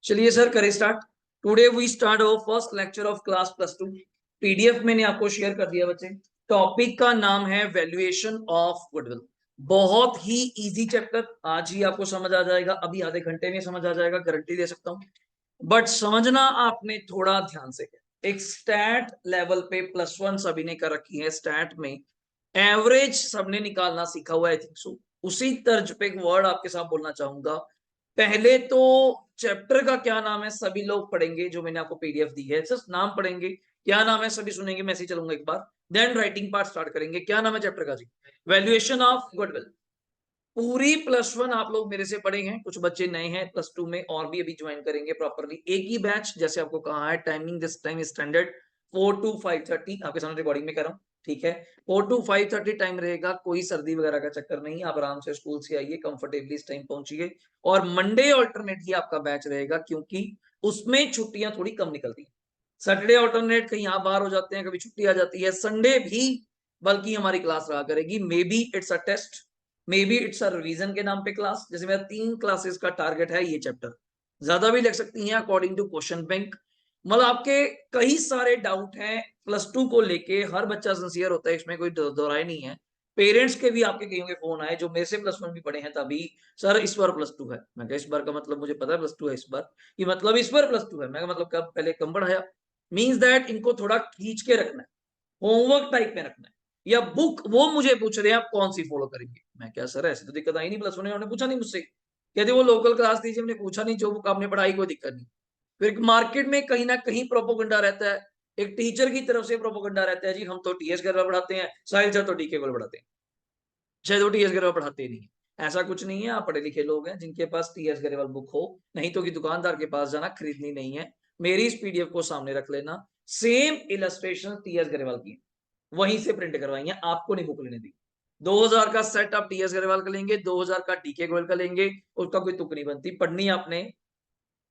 चलिए सर करें start. Today we start our first lecture of class +2। PDF मैंने आपको शेयर कर दिया बच्चे। टॉपिक का नाम है वैल्यूएशन ऑफ गुडविल। बहुत ही इजी चैप्टर, आज ही आपको समझ आ जाएगा, अभी आधे घंटे में समझ आ जाएगा, गारंटी दे सकता हूं। बट समझना आपने थोड़ा ध्यान से। एक स्टैट लेवल पे +1 सभी ने कर रखी है, स्टैट में एवरेज सबने निकालना सीखा हुआ है, आई थिंक सो। उसी तर्ज पे एक वर्ड आपके साथ बोलना चाहूंगा। पहले तो चैप्टर का क्या नाम है सभी लोग पढ़ेंगे, जो मैंने आपको पीडीएफ दी है, सिर्फ नाम पढ़ेंगे, क्या नाम है सभी सुनेंगे, मैं ऐसे चलूंगा एक बार। देन राइटिंग पार्ट स्टार्ट करेंगे। क्या नाम है चैप्टर का जी? Valuation of goodwill. पूरी +1 आप लोग मेरे से पढ़े हैं, कुछ बच्चे नए हैं +2 में और भी अभी ज्वाइन करेंगे प्रॉपरली। एक ही बैच, जैसे आपको कहा है, timing this time standard 4 to 5:30, आपके सामने रिकॉर्डिंग में कर रहा हूँ, ठीक है। 4 to 5:30 टाइम रहेगा, कोई सर्दी वगैरह का चक्कर नहीं, आप आराम से स्कूल से आइए, कंफर्टेबली इस टाइम पहुंचिए। और मंडे ऑल्टरनेट ही आपका बैच रहेगा, क्योंकि उसमें छुट्टियां थोड़ी कम निकलती हैं। सैटरडे ऑल्टरनेट कहीं आप बाहर हो जाते हैं, कभी छुट्टी आ जाती है, संडे भी बल्कि हमारी क्लास रहा करेगी। Maybe it's a test, maybe it's a revision के नाम पे क्लास। जैसे मेरा 3 क्लासेस का टारगेट है, ये चैप्टर ज्यादा भी लग सकती हैं अकॉर्डिंग टू क्वेश्चन बैंक। मतलब आपके कई सारे डाउट हैं +2 को लेके, हर बच्चा सिंसियर होता है, इसमें कोई दोहराए नहीं है। पेरेंट्स के भी आपके कईयों के फोन आए जो मेरे से +1 भी पढ़े हैं, तभी सर इस बार +2 है। मैं कहा इस बार का मतलब मुझे पता है +2 है इस बार, ये मतलब इस बार +2 है। मैं मतलब कब पहले कम पढ़ाया? मींस दैट इनको थोड़ा खींच के रखना है, होमवर्क टाइप में रखना है। या बुक वो मुझे पूछ रहे हैं आप कौन सी फॉलो करेंगे। मैं क्या सर ऐसी तो दिक्कत आई नहीं, +1 उन्होंने पूछा नहीं मुझसे, कहते वो लोकल क्लास थी, हमने पूछा नहीं, जो बुक आपने पढ़ाई कोई दिक्कत नहीं। फिर मार्केट में कहीं ना कहीं प्रोपोगंडा रहता है, एक टीचर की तरफ से प्रोपोगंडा रहता है, जी हम तो टीएस गरवा पढ़ाते हैं, साहिल सर तो डीके गोल पढ़ाते हैं, शायद वो टीएस गरवा पढ़ाते नहीं है। ऐसा कुछ नहीं है, आप पढ़े लिखे लोग हैं जिनके पास टीएस गरेवाल बुक हो, नहीं तो कि दुकानदार के पास जाना, खरीदनी नहीं है। मेरी इस पीडीएफ को सामने रख लेना, सेम इलस्ट्रेशन टीएस गरेवाल की वहीं से प्रिंट करवाई है, आपको नहीं बुक लेने दी। 2000 का सेट आप टीएस गरेवाल का लेंगे, 2000 का डीके गोयल का लेंगे, उसका कोई तुक नहीं बनती, पढ़नी आपने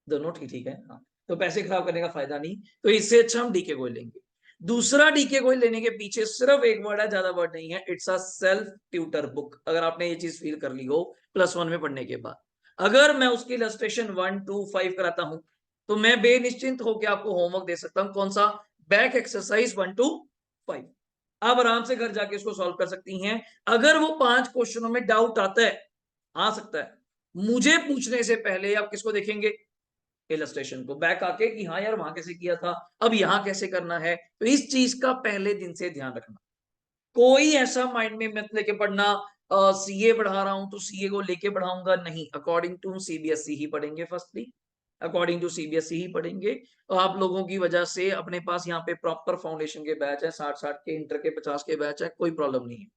दोनों ठीक ठीक है, हाँ। तो पैसे खराब करने का फायदा नहीं, तो इससे अच्छा हम डीके गोयल लेंगे। दूसरा डीके गोयल लेने के पीछे सिर्फ एक वर्ड है, ज्यादा वर्ड नहीं है, it's a self tutor book. अगर आपने ये चीज फील कर ली हो +1 में पढ़ने के बाद, अगर मैं उसकी इलस्ट्रेशन 1 2 5 कराता हूं, तो मैं बेनिश्चिंत होकर आपको होमवर्क दे सकता हूं। कौन सा? Back exercise 1 to 5। आप आराम से घर जाके इसको सॉल्व कर सकती हैं। अगर वो 5 क्वेश्चनों में डाउट आता है, आ सकता है, मुझे पूछने से पहले आप किसको देखेंगे? इलस्ट्रेशन को, बैक आके कि हाँ यार वहां कैसे किया था, अब यहां कैसे करना है। तो इस चीज का पहले दिन से ध्यान रखना। कोई ऐसा माइंड में मत लेके पढ़ना सीए पढ़ा रहा हूं तो सीए को लेके पढ़ाऊंगा, नहीं। अकॉर्डिंग टू सीबीएसई ही पढ़ेंगे, फर्स्टली अकॉर्डिंग टू सीबीएसई ही पढ़ेंगे। तो आप लोगों की वजह से अपने पास यहाँ पे प्रॉपर फाउंडेशन के बैच है, 60-60 के, इंटर के 50 के बैच है, कोई प्रॉब्लम नहीं है।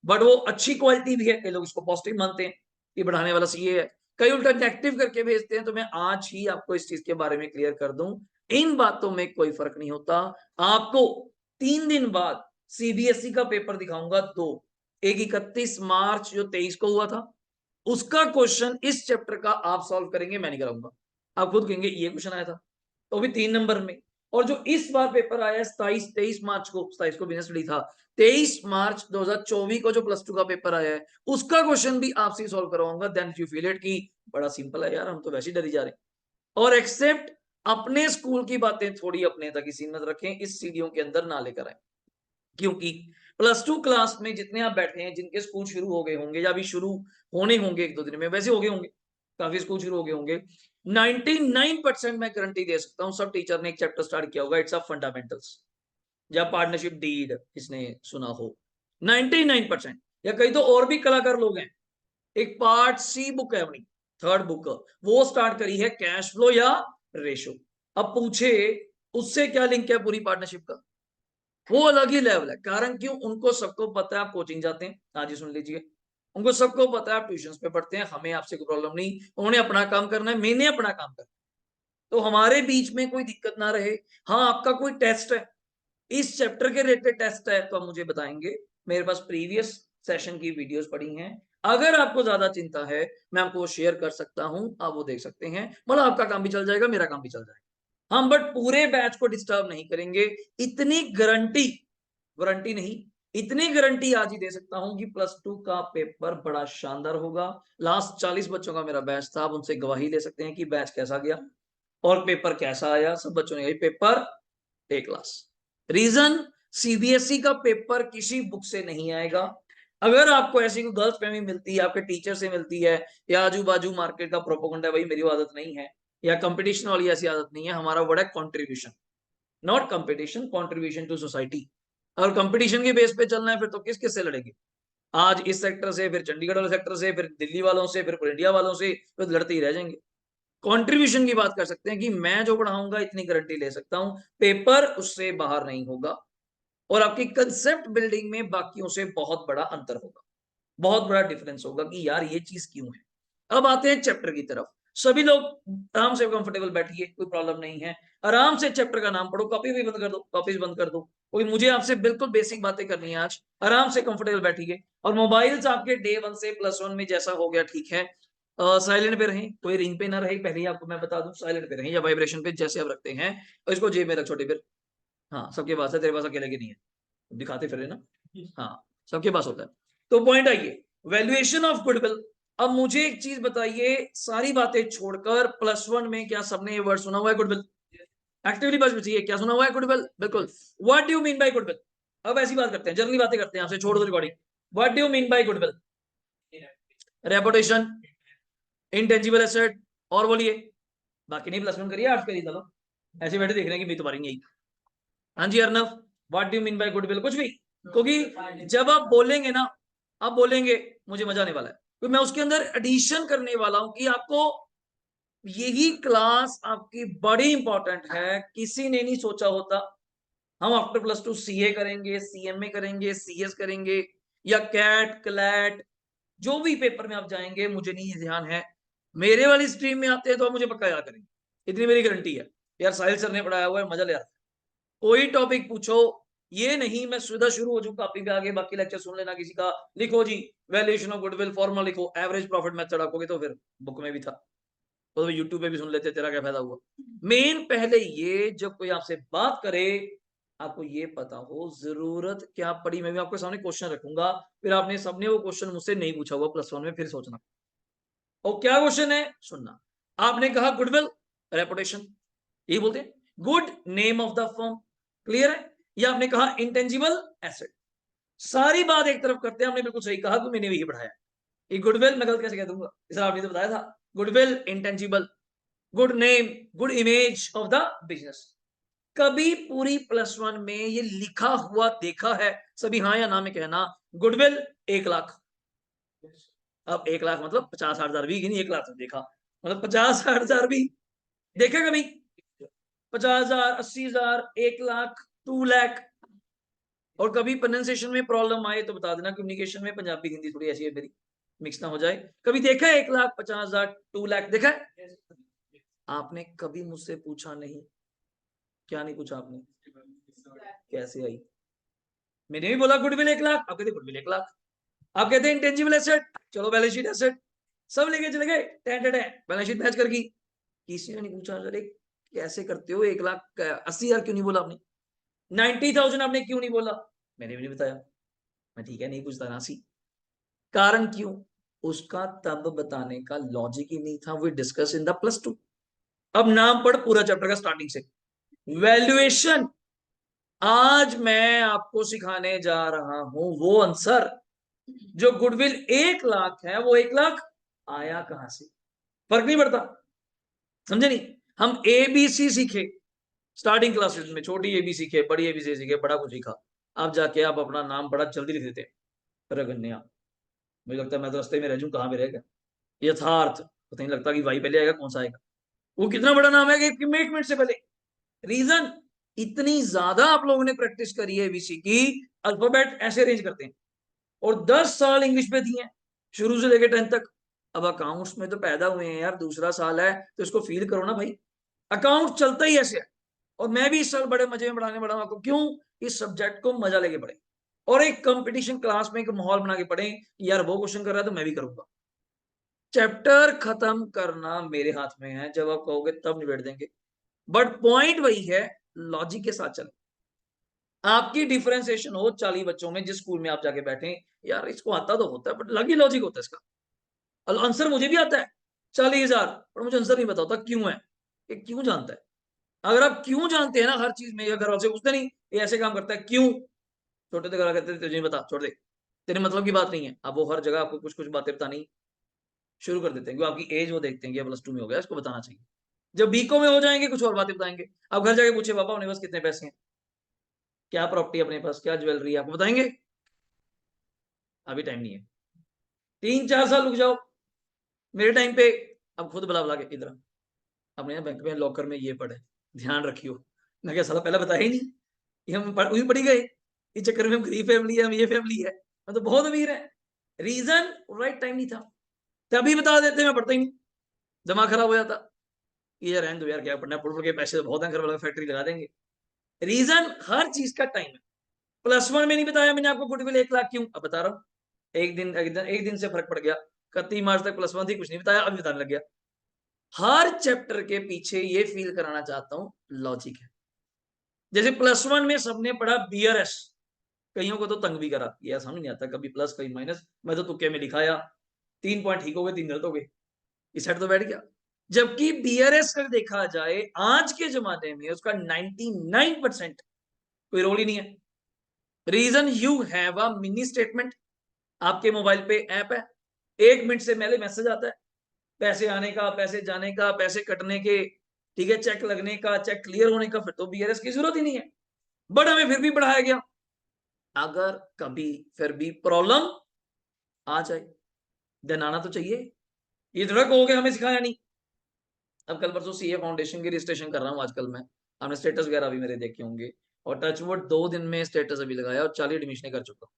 बट वो अच्छी क्वालिटी भी है, कई लोग इसको पॉजिटिव मानते हैं कि बढ़ाने वाला सीए है, कई उल्टा नेगेटिव करके भेजते हैं। तो मैं आज ही आपको इस चीज के बारे में क्लियर कर दूं, इन बातों में कोई फर्क नहीं होता। आपको 3 दिन बाद सीबीएसई का पेपर दिखाऊंगा, दो। एक 31 मार्च जो 23 को हुआ था, उसका क्वेश्चन इस चैप्टर का आप सॉल्व करेंगे, मैं नहीं कराऊंगा। आप खुद कहेंगे ये क्वेश्चन आया था, तो भी 3 नंबर में। और जो इस बार पेपर आया है 23 मार्च को, 27 को बिजनेस स्टडी था, 23 मार्च 2024 को जो +2 का पेपर आया है, उसका क्वेश्चन भी आपसे सॉल्व करवाऊंगा। देन यू फील इट कि बड़ा सिंपल है यार, हम तो वैसे ही डरी जा रहे हैं। और एक्सेप्ट अपने स्कूल की बातें थोड़ी अपने तक ही सीमित रखें, इस सीढ़ियों के अंदर ना लेकर आए। क्योंकि +2 क्लास में जितने आप बैठे हैं, जिनके स्कूल शुरू हो गए होंगे या अभी शुरू होने होंगे 1-2 दिन में, वैसे हो गए होंगे, काफी स्कूल शुरू हो गए होंगे, 99% मैं गारंटी दे सकता हूं सब टीचर ने एक चैप्टर स्टार्ट किया होगा, इट्स अ फंडामेंटल्स या पार्टनरशिप डीड, इसने सुना हो। 99%। या कई तो और भी कलाकार लोग हैं, एक पार्ट सी बुक है अपनी, थर्ड बुक, वो स्टार्ट करी है कैश फ्लो या रेशो। अब पूछे उससे क्या लिंक है पूरी पार्टनरशिप का? वो अलग ही लेवल है। कारण क्यों? उनको सबको पता है आप कोचिंग जाते हैं, आज ही सुन लीजिए, उनको सबको पता है आप ट्यूशन पे पढ़ते हैं, हमें आपसे कोई प्रॉब्लम नहीं, उन्होंने अपना काम करना है, मैंने अपना काम करना है, तो हमारे बीच में कोई दिक्कत ना रहे। हाँ, आपका कोई टेस्ट है, इस चैप्टर के रिलेटेड टेस्ट है, तो आप मुझे बताएंगे, मेरे पास प्रीवियस सेशन की वीडियोस पड़ी हैं। अगर आपको ज्यादा चिंता है, मैं आपको शेयर कर सकता हूं, आप वो देख सकते हैं, मतलब आपका काम भी चल जाएगा, मेरा काम भी चल जाएगा। हम बट पूरे बैच को डिस्टर्ब नहीं करेंगे, इतनी गारंटी, वारंटी नहीं, इतनी गारंटी आज ही दे सकता हूं कि +2 का पेपर बड़ा शानदार होगा। लास्ट 40 बच्चों का मेरा बैच था, आप उनसे गवाही ले सकते हैं कि बैच कैसा गया। और पेपर कैसा आया? सब बच्चों ने कहा paper A class. Reason, CBSE का पेपर किसी बुक से नहीं आएगा। अगर आपको ऐसी कोई गलत फहमी मिलती है, आपके टीचर से मिलती है, या आजू बाजू मार्केट का प्रोपोगंडा, भाई मेरी आदत नहीं है, या कंपटीशन वाली ऐसी आदत नहीं है, हमारा वर्ड है contribution, not competition, contribution to society. और कंपटीशन के बेस पे चलना है फिर तो किस किस से लड़ेंगे? आज इस सेक्टर से, फिर चंडीगढ़ वाले सेक्टर से, फिर दिल्ली वालों से, फिर इंडिया वालों से, तो लड़ते ही रह जाएंगे। कंट्रीब्यूशन की बात कर सकते हैं कि मैं जो पढ़ाऊंगा इतनी गारंटी ले सकता हूं, पेपर उससे बाहर नहीं होगा, और आपकी कंसेप्ट बिल्डिंग में बाकियों से बहुत बड़ा अंतर होगा, बहुत बड़ा डिफरेंस होगा कि यार ये चीज क्यों है। अब आते हैं चैप्टर की तरफ। सभी लोग आराम से कंफर्टेबल बैठिए, कोई प्रॉब्लम नहीं है। आराम से चैप्टर का नाम पढ़ो, कॉपी भी बंद कर दो, कॉपीज बंद कर दो। कोई मुझे आपसे बिल्कुल बेसिक बातें करनी है आज। आराम से कंफर्टेबल बैठिए। और मोबाइल्स आपके डे 1 से +1 में जैसा हो गया ठीक है, साइलेंट पे रहें, कोई रिंग पे ना रहे, पहले ही आपको मैं बता दूं, साइलेंट पे रहें या वाइब्रेशन पे जैसे आप रखते हैं। और इसको जेब में रख छोटे फिर। हाँ, सबके पास है, तेरे पास अकेले की नहीं है, दिखाते फिर ना। हाँ, सबके पास होता है। तो पॉइंट आइए, वैल्यूएशन ऑफ गुडविल। अब मुझे एक चीज बताइए, सारी बातें छोड़कर, +1 में क्या सबने ये वर्ड सुना हुआ है गुडविल? एक्टिवली बस बताइए, क्या सुना हुआ है गुडविल? बिल्कुल। What do mean by goodwill? अब ऐसी बात करते हैं, जनरली बातें करते हैं, आपसे छोड़ दो recording. What do mean by goodwill? Reputation, intangible asset, और बोलिए। बाकी नहीं, +1 करिए, आर्ट्स करिए, चलो ऐसे बैठे देख रहे हैं कि मैं तुम्हारी यही। हाँ जी Arnav, what do mean by goodwill? कुछ भी, क्योंकि जब आप बोलेंगे ना, आप बोलेंगे मुझे मजा आने वाला है, तो मैं उसके अंदर एडिशन करने वाला हूं कि आपको यही क्लास आपकी बड़ी इंपॉर्टेंट है। किसी ने नहीं सोचा होता हम आफ्टर +2 सीए करेंगे, सीएमए करेंगे, सीएस करेंगे, या कैट क्लैट, जो भी पेपर में आप जाएंगे, मुझे नहीं ध्यान है। मेरे वाली स्ट्रीम में आते हैं तो आप मुझे पक्का याद करेंगे, इतनी मेरी गारंटी है। यार साहिल सर ने पढ़ाया हुआ है, मजा ले आता है। कोई टॉपिक पूछो, ये नहीं मैं सीधा शुरू हो जाऊं कॉपी पे, आगे बाकी लेक्चर सुन लेना किसी का, लिखो जी वैल्यूएशन ऑफ गुडविल फॉर्मूला लिखो, एवरेज प्रॉफिट मेथड आकोगे तो फिर बुक में भी था, तो यूट्यूब पे भी सुन लेते, तेरा क्या फायदा हुआ। मेन पहले ये, जब कोई आपसे बात करे, आपको ये पता हो जरूरत क्या पड़ी। मैं भी आपके सामने क्वेश्चन रखूंगा, फिर आपने सबने वो क्वेश्चन मुझसे नहीं पूछा हुआ +1 में, फिर सोचना। और क्या क्वेश्चन है सुनना। आपने कहा गुडविल, रेपुटेशन, यही बोलते हैं, good name of the firm, clear है। या आपने कहा इंटेंजिबल एसेट। सारी बात एक तरफ करते हैं, हमने बिल्कुल सही कहा कि मैंने भी पढ़ाया। ये गुडविल मैं गलत कैसे कह दूंगा, इस आपने तो बताया था। Goodwill, intangible, good name, good image of the business. कभी पूरी +1 में ये लिखा हुआ देखा है? सभी हाँ या ना में कहना। गुडविल 1 लाख। अब 1 लाख मतलब 50,000 भी नहीं, 1 लाख देखा मतलब 50,000 भी देखा कभी? 50,000, 80,000, 1 लाख, 2 लाख। और कभी प्रोनाउंसिएशन में प्रॉब्लम आए तो बता देना, कम्युनिकेशन में पंजाबी हिंदी थोड़ी ऐसी है मेरी, मिक्स ना हो जाए। कभी देखा है 1,50,000, 2 लाख देखा है? आपने कभी मुझसे पूछा नहीं? क्या नहीं पूछा आपने? कैसे आई? मैंने भी बोला गुडविल 1 लाख, आप कहते गुडविल 1 लाख। आप कहते हैं इंटेंजिबल एसेट, चलो बैलेंस शीट एसेट, सब लेके चले गए, बैलेंस शीट मैच कर गई। किसी ने नहीं पूछा अरे कैसे करते हो 1,80,000 क्यों नहीं बोला आपने? 90,000 आपने क्यों नहीं बोला? मैंने भी नहीं बताया। मैं ठीक है नहीं पूछता ना सी। कारण क्यों? उसका तब बताने का लॉजिक ही नहीं था। We discuss in the +2। अब नाम पढ़ पूरा चैप्टर का स्टार्टिंग से। वैल्यूएशन, आज मैं आपको सिखाने जा रहा हूं वो आंसर, जो गुडविल 1 लाख है, वो 1 लाख आया कहां से? फर्क नहीं पड़ता, समझे नहीं? हम ABC सीखे स्टार्टिंग क्लासेस में, छोटी AB सीखे, बड़ी ABC सीखे, बड़ा कुछ सीखा। आप जाके आप अपना नाम बड़ा जल्दी लिख देते हैं रगन्या। मुझे लगता है मैं तो रास्ते में रह जाऊं, कहां पे रहेगा यथार्थ, पता नहीं लगता कि वाई पहले आएगा कौन सा आएगा। वो कितना बड़ा नाम है कि 1 मिनट से पहले। रीजन, इतनी ज्यादा आप लोगों ने प्रैक्टिस करी है एबीसी की, अल्फाबेट ऐसे अरेंज करते हैं। और 10 साल इंग्लिश पे दिए हैं, शुरू से लेकर 10th तक। अब अकाउंट्स में तो पैदा हुए हैं यार, दूसरा साल है तो इसको फील करो ना भाई। अकाउंट चलता ही ऐसे है। और मैं भी इस साल बड़े मजे में पढ़ाने वाला हूं आपको। क्यों? इस सब्जेक्ट को मजा लेके पढ़े, और एक कंपटीशन क्लास में एक माहौल बना के पढ़े कि यार वो क्वेश्चन कर रहा है तो मैं भी करूंगा। चैप्टर खत्म करना मेरे हाथ में है, जब आप कहोगे तब निबेड़ देंगे। बट पॉइंट वही है, लॉजिक के साथ चले। आपकी डिफरेंशिएशन हो 40 बच्चों में, जिस स्कूल में आप जाके बैठे, यार इसको आता तो होता है बट अलग ही लॉजिक होता है इसका। आंसर मुझे भी आता है 40,000, पर मुझे आंसर नहीं पता होता क्यों है। ये क्यों जानता है? अगर आप क्यों जानते हैं ना हर चीज में, या घर वाले से पूछते नहीं ये ऐसे काम करता है क्यों, छोटे थे घर कहते थे तुझे बता, छोड़ दे, तेरे मतलब की बात नहीं है। अब वो हर जगह आपको कुछ कुछ बातें बतानी शुरू कर देते हैं, क्योंकि आपकी एज वो देखते हैं कि +2 में हो गया, इसको बताना चाहिए। जब बीको में हो जाएंगे कुछ और बातें बताएंगे। अब घर जाके पूछे पापा अपने पास कितने पैसे हैं, क्या प्रॉपर्टी अपने पास, क्या ज्वेलरी है, आपको बताएंगे? अभी टाइम नहीं है, 3-4 साल रुक जाओ। मेरे टाइम पे अब खुद बुला बुला के इधर अपने बैंक में लॉकर में ये पड़े, ध्यान रखियो। मैं क्या साला पहले बताया ही नहीं, ये हम पढ़ ही गए, इस चक्कर में हम गरीब फैमिली है, हम ये फैमिली है, मैं तो बहुत अमीर है। रीजन राइट टाइम नहीं था, तभी बता देते, मैं पढ़ता ही नहीं, दिमाग खराब हो जाता। ये रहने दो यार, क्या पढ़ना, पढ़ के पैसे तो बहुत हैं, घर वाले फैक्ट्री लगा देंगे। रीजन हर चीज का टाइम है। +1 में नहीं बताया मैंने आपको गुडविल 1 लाख क्यों, अब बता रहा हूँ। एक दिन से फर्क पड़ गया, 31 मार्च तक +1 थी, कुछ नहीं बताया, अभी बताने लग गया। हर चैप्टर के पीछे ये फील कराना चाहता हूँ लॉजिक है। जैसे +1 में सबने पढ़ा BRS, कईयों को तो तंग भी करा, ये समझ नहीं आता, कभी प्लस कभी माइनस, मैं तो तुक्के में लिखाया, 3 पॉइंट ठीक हो गए, 3 गलत हो गए, इस साइड तो बैठ गया। जबकि BRS का देखा जाए आज के जमाने में उसका 99% कोई रोल ही नहीं है। Reason you have a mini statement, आपके मोबाइल पे ऐप है, 1 मिनट से पहले मैसेज आता है, पैसे आने का, पैसे जाने का, पैसे कटने के, ठीक है, चेक लगने का, चेक क्लियर होने का, फिर तो BRS की जरूरत ही नहीं है। बट हमें फिर भी पढ़ाया गया, अगर कभी फिर भी प्रॉब्लम आ जाए देन आना तो चाहिए, ये थोड़ा कहोगे हमें सिखाया नहीं। अब कल परसों CA फाउंडेशन की रजिस्ट्रेशन कर रहा हूँ आजकल मैं, आपने स्टेटस वगैरह भी मेरे देखे होंगे, और टचवुड 2 दिन में स्टेटस अभी लगाया और 40 एडमिशन कर चुका हूँ,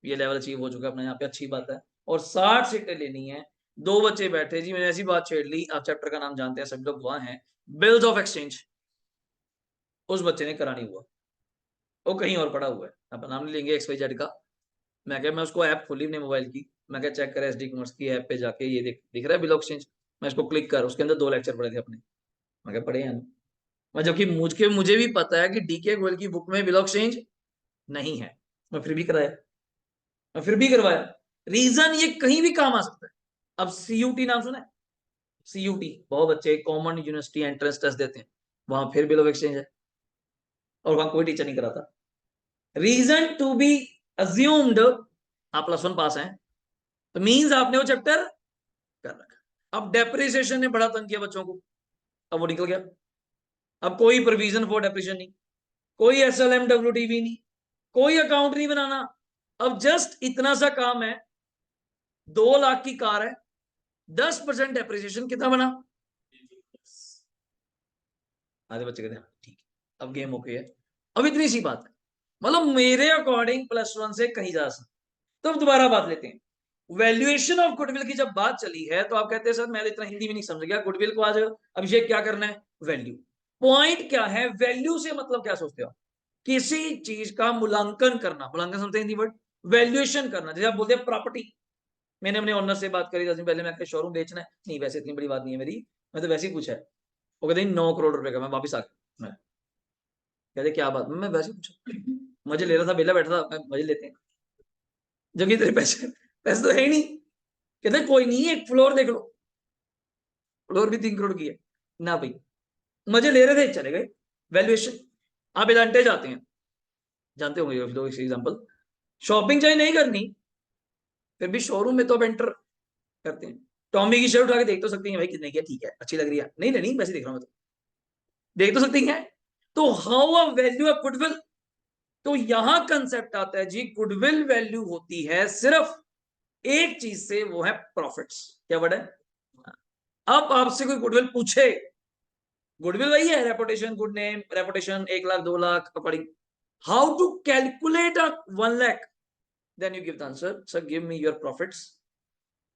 ये लेवल अचीव हो चुका है अपने यहाँ पे, अच्छी बात है। और 60 सीटें लेनी है, 2 बच्चे बैठे जी, मैंने ऐसी बात छेड़ ली, आप चैप्टर का नाम जानते हैं, सभी लोग वहां हैं, बिल्स ऑफ एक्सचेंज, उस बच्चे ने करा नहीं हुआ, वो कहीं और पड़ा हुआ है, आप नाम नहीं लेंगे XYZ का। मैं उसको ऐप खोली अपने मोबाइल की, मैं चेक करें SD कॉमर्स की ऐप पे जाके, ये दिख रहा है बिल एक्सचेंज, मैं इसको क्लिक कर, उसके अंदर 2 लेक्चर पढ़े थे अपने, मैं पढ़े हैं। मैं जबकि मुझे भी पता है कि DK गोयल की बुक में बिल एक्सचेंज नहीं है, मैं फिर भी कराया, मैं फिर भी करवाया। रीजन ये कहीं भी काम आ सकता है। अब CUT नाम सुना है? CUT बहुत बच्चे कॉमन यूनिवर्सिटी एंट्रेंस टेस्ट देते हैं, वहां फिर बिल ऑफ एक्सचेंज है, और वहां कोई टीचर नहीं कराता। रीजन टू बी अज्यूम्ड, आप +1 पास हैं तो मींस आपने वो चैप्टर कर रखा। अब डेप्रिसिएशन ने बड़ा तंग किया बच्चों को, अब वो निकल गया, अब कोई प्रोविजन फॉर डेप्रिसिएशन नहीं, कोई SLMWDV नहीं, कोई अकाउंट नहीं बनाना। अब जस्ट इतना सा काम है, 2 लाख की कार है, 10% डेप्रिसिएशन, कितना बना? आधे बच्चे कहते हैं ठीक है, अब गेम ओके है। अब इतनी सी बात है, मतलब मेरे अकॉर्डिंग +1 से कहीं जा सकते। तो अब दोबारा बात लेते हैं, वैल्यूएशन ऑफ गुडविल की जब बात चली है तो आप कहते हैं सर मैं इतना हिंदी भी नहीं समझ गया, गुडविल को आज अभिषेक क्या करना है? वैल्यू। पॉइंट क्या है वैल्यू से, मतलब क्या सोचते हो? किसी चीज का मूल्यांकन करना, मूल्यांकन समझते हैं हिंदी वर्ड, वैल्यूएशन करना। जैसे आप बोलते हैं प्रॉपर्टी, मैंने अपने ऑनर से बात करी 10 दिन पहले, मैं शोरूम बेचना है, नहीं वैसे इतनी बड़ी बात नहीं है मेरी, मैं तो वैसे ही पूछा है, वो कहते 9 करोड़ रुपए का, मैं वापिस आ गया। मैं कहते क्या बात, मैं वैसे पूछा, मजे ले रहा था, बेला बैठा था, मजे लेते हैं, जबकि तेरे पैसे पैसे तो है ही नहीं। कहते कोई नहीं, एक फ्लोर देख लो, फ्लोर भी 3 करोड़ की है ना भाई, मजे ले रहे थे, चले गए। वैल्यूएशन। आप एडवांटेज आते हैं, जानते होंगे लोग, एग्जांपल, शॉपिंग चाहे नहीं करनी, फिर भी शोरूम में तो अब एंटर करते हैं, टॉमी की शर्ट उठा के देख तो सकती हैं भाई कितने की है, ठीक है अच्छी लग रही है, नहीं नहीं वैसे देख रहा हूं मैं, तो देख तो सकती हैं। तो how a value of goodwill, तो यहां कंसेप्ट आता है जी, गुडविल वैल्यू होती है सिर्फ एक चीज से, वो है प्रॉफिट्स। क्या वर्ड है? अब आपसे कोई गुडविल पूछे, गुडविल वही है, reputation, good name, reputation, 1 lakh 2 lakh according, how to calculate 1 lakh, then you give the answer, sir give me your profits.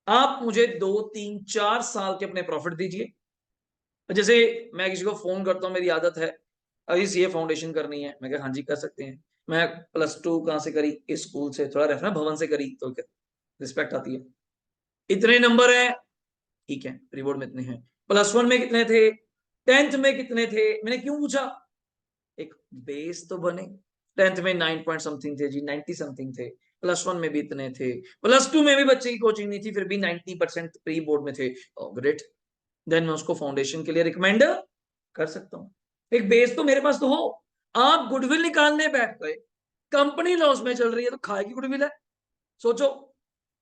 आप मुझे 2 3 4 साल के अपने प्रॉफिट दीजिए। जैसे मैं किसी को फोन करता हूँ, मेरी आदत है, अभी CA फाउंडेशन करनी है, मैं कहा हाँ जी कर सकते हैं, मैं +2 कहाँ से करी? इस स्कूल से, थोड़ा रेफरेंस भवन से करी, तो रिस्पेक्ट आती है। इतने नंबर है, ठीक है, रिवॉर्ड में इतने हैं। +1 में कितने थे, 10th में कितने थे, मैंने क्यों पूछा? एक बेस तो बने। 10th में 9 पॉइंट समथिंग थे जी, 90 समथिंग थे, +1 में भी इतने थे, +2 में भी बच्चे की कोचिंग नहीं थी, फिर भी 90% प्री बोर्ड में थे, ग्रेट। देन मैं उसको फाउंडेशन के लिए रिकमेंड कर सकता हूं, एक बेस तो मेरे पास तो हो। आप गुडविल निकालने बैठ गए, कंपनी लॉस में चल रही है, तो खाएगी गुडविल है। सोचो,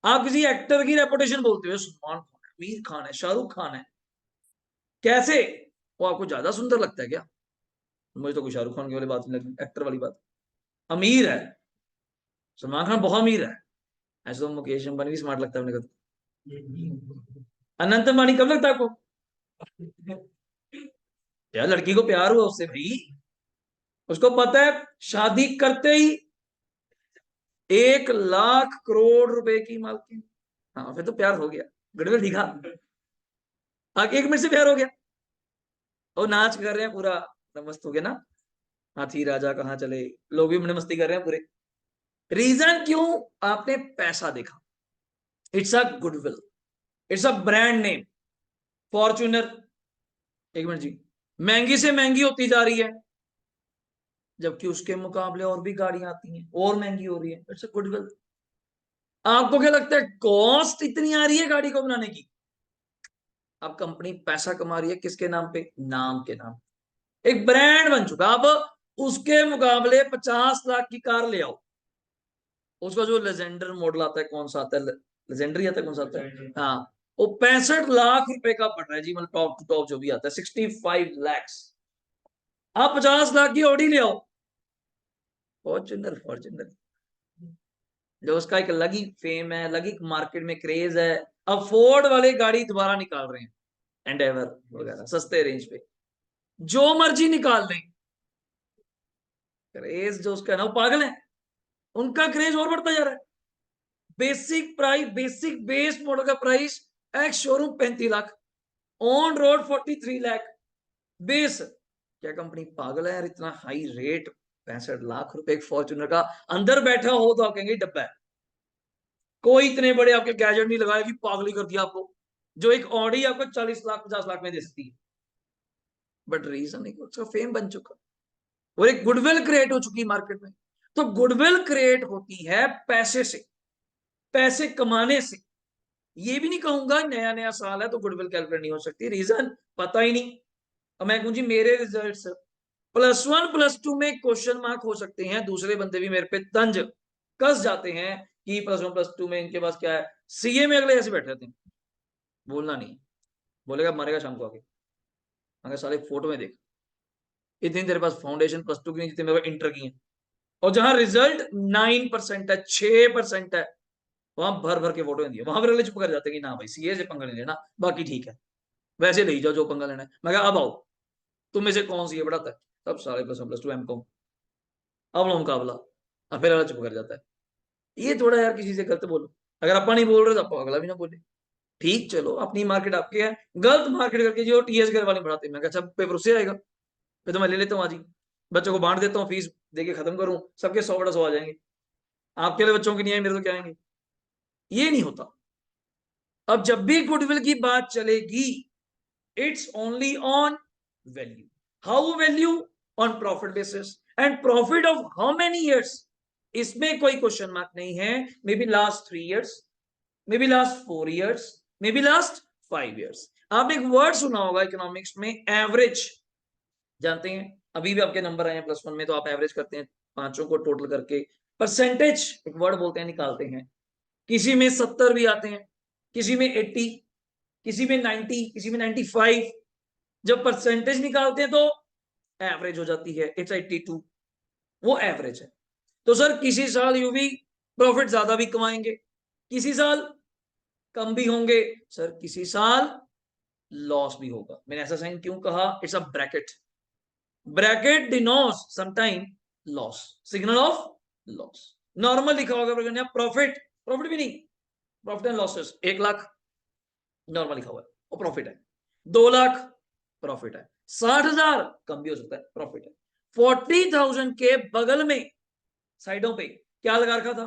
आप किसी एक्टर की रेपुटेशन बोलते हो, सलमान खान है, आमिर खान है, शाहरुख खान है, कैसे? वो आपको ज्यादा सुंदर लगता है क्या? मुझे तो कोई शाहरुख खान की वाली बात नहीं लगी, एक्टर वाली बात। अमीर है, सलमान खान बहुत अमीर है, ऐसे तो मुकेश अंबानी भी स्मार्ट लगता है अपने को। अनंत अंबानी कब लगता है आपको? यार लड़की को प्यार हुआ उससे भाई, उसको पता है शादी करते ही 1 लाख करोड़ रुपए की मालकिन। हाँ फिर तो प्यार हो गया, गड़बड़ दिखा। आगे 1 मिनट से प्यार हो गया, और नाच कर रहे हैं पूरा, मस्त हो गया ना। हाथी राजा कहाँ चले, लोग भी बड़े मस्ती कर रहे हैं पूरे। रीजन क्यों? आपने पैसा देखा। It's a goodwill, it's a brand name. Fortuner, 1 minute जी, महंगी से महंगी होती जा रही है, जबकि उसके मुकाबले और भी गाड़ियां आती हैं और महंगी हो रही है। It's a goodwill. आपको क्या लगता है कॉस्ट इतनी आ रही है गाड़ी को बनाने की? अब कंपनी पैसा कमा रही है किसके नाम पे? नाम के नाम, एक ब्रांड बन चुका। अब उसके मुकाबले 50 लाख की कार ले आओ, उसका जो लेजेंडर मॉडल आता है, कौन सा आता है, लेजेंडर ही आता है, कौन सा आता है, हाँ, वो 65 लाख रुपए का पड़ रहा है जी, मतलब टॉप टू टॉप जो भी आता है 65 लैक्स। आप 50 लाख की ऑडी ले आओ, फॉर्च्यूनर, फॉर्च्यूनर जो उसका एक अलग ही फेम है, अलग ही मार्केट में क्रेज है। अफोर्ड वाले गाड़ी दोबारा निकाल रहे हैं, एंडेवर वगैरह सस्ते रेंज पे, जो मर्जी निकाल दें, क्रेज जो उसका है ना, वो पागल है, उनका क्रेज और बढ़ता जा रहा है। Basic price, basic base model का price ex showroom 35 lakh, on road 43 lakh base. क्या कंपनी पागल है यार, इतना हाई रेट? 65 लाख रुपए एक फॉर्च्यूनर का, अंदर बैठा हो तो आप कहेंगे डब्बा है। कोई इतने बड़े आपके गैजेट नहीं लगाया कि पागल ही कर दिया आपको, जो एक ऑडी आपको 40 लाख 50 लाख में दे सकती है। बट रीजन है उसका फेम बन चुका, और एक गुडविल क्रिएट हो चुकी मार्केट में। तो गुडविल क्रिएट होती है पैसे से, पैसे कमाने से। ये भी नहीं कहूंगा नया नया साल है तो गुडविल कैलकुलेट नहीं हो सकती, रीजन पता ही नहीं। अब मैं कहूँ जी मेरे रिजल्ट्स +1 +2 में क्वेश्चन मार्क हो सकते हैं, दूसरे बंदे भी मेरे पे तंज कस जाते हैं कि +1 +2 में इनके पास क्या है। सीए में अगले ऐसे बैठे रहते हैं, बोलना नहीं, बोलेगा मारेगा शाम को आके, अगर साले फोटो में देख, इतनी तेरे पास फाउंडेशन +2 की नहीं जितने मेरे पास इंटर की है, और जहां रिजल्ट 9% है, 6% है, वहां भर भर के फोटो दिए, वहां पर अगले चुप कर जाते हैं कि ना भाई सीए से पंगा नहीं लेना, बाकी ठीक है, वैसे ले जाओ जो पंगा लेना है। मैं कहा अब आओ, तुम में से कौन सी है पढ़ाता है? सब सारे +1 +2 M.Com, अब लो मुकाबला, और फिर अगला चुप कर जाता है। ये थोड़ा यार किसी से गलत बोलो, अगर अपा नहीं बोल रहे तो आपको अगला भी ना बोले, ठीक चलो अपनी मार्केट आपकी है। गलत मार्केट करके जो टीएस घर वाले बढ़ाते हैं, मैं अच्छा पेपर उससे आएगा, फिर तो मैं ले लेता हूँ आज ही, बच्चों को बांट देता हूँ, फीस देके खत्म करूँ, सबके 100 बड़ा 100 आ जाएंगे, आपके लिए बच्चों के नहीं आए, मेरे तो क्या आएंगे? ये नहीं होता। अब जब भी गुडविल की बात चलेगी, it's only on value. How value? On profit basis, and profit of how many years, इसमें कोई क्वेश्चन मार्क नहीं है। May be last 3 years, may be last 4 years, may be last 5 years. आपने एक वर्ड सुना होगा इकोनॉमिक्स में, average, जानते हैं? अभी भी आपके नंबर आए हैं +1 में तो आप एवरेज करते हैं पांचों को टोटल करके, परसेंटेज एक वर्ड बोलते हैं, निकालते हैं। किसी में 70 भी आते हैं, किसी में 80, किसी में 90, किसी में 95। जब परसेंटेज निकालते हैं तो एवरेज हो जाती है, इट्स 82, वो एवरेज है। तो सर किसी साल यू भी प्रॉफिट ज्यादा भी कमाएंगे, किसी साल कम भी होंगे, सर किसी साल लॉस भी होगा। मैंने ऐसा साइन क्यों कहा? It's a bracket, bracket denotes sometime loss, signal of loss. Normal लिखा होगा प्रॉफिट, प्रॉफिट भी नहीं, profit and losses 1 lakh normal लिखा हुआ है, वो प्रॉफिट है। 2 लाख प्रॉफिट है, 60,000 कम भी हो सकता है, प्रॉफिट है। 40,000 के बगल में साइडों पे क्या लगा रखा था?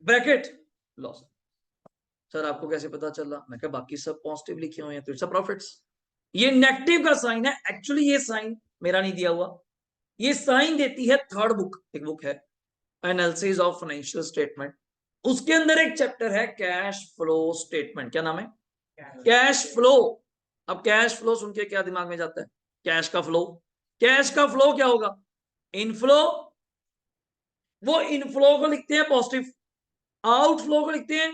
Bracket, loss. सर आपको कैसे पता चला? मैं क्या बाकी सब पॉजिटिव लिखे हुए हैं तो इट्स प्रॉफिट्स। ये नेगेटिव का साइन है, एक्चुअली ये साइन मेरा नहीं दिया हुआ, ये साइन देती है थर्ड बुक, एक बुक है एनालिसिस ऑफ फाइनेंशियल स्टेटमेंट, उसके अंदर एक चैप्टर है कैश फ्लो स्टेटमेंट। क्या नाम है? Cash flow. अब कैश फ्लो सुन के क्या दिमाग में जाता है? कैश का फ्लो, कैश का फ्लो क्या होगा, इनफ्लो, वो इनफ्लो को लिखते हैं पॉजिटिव, आउटफ्लो को लिखते हैं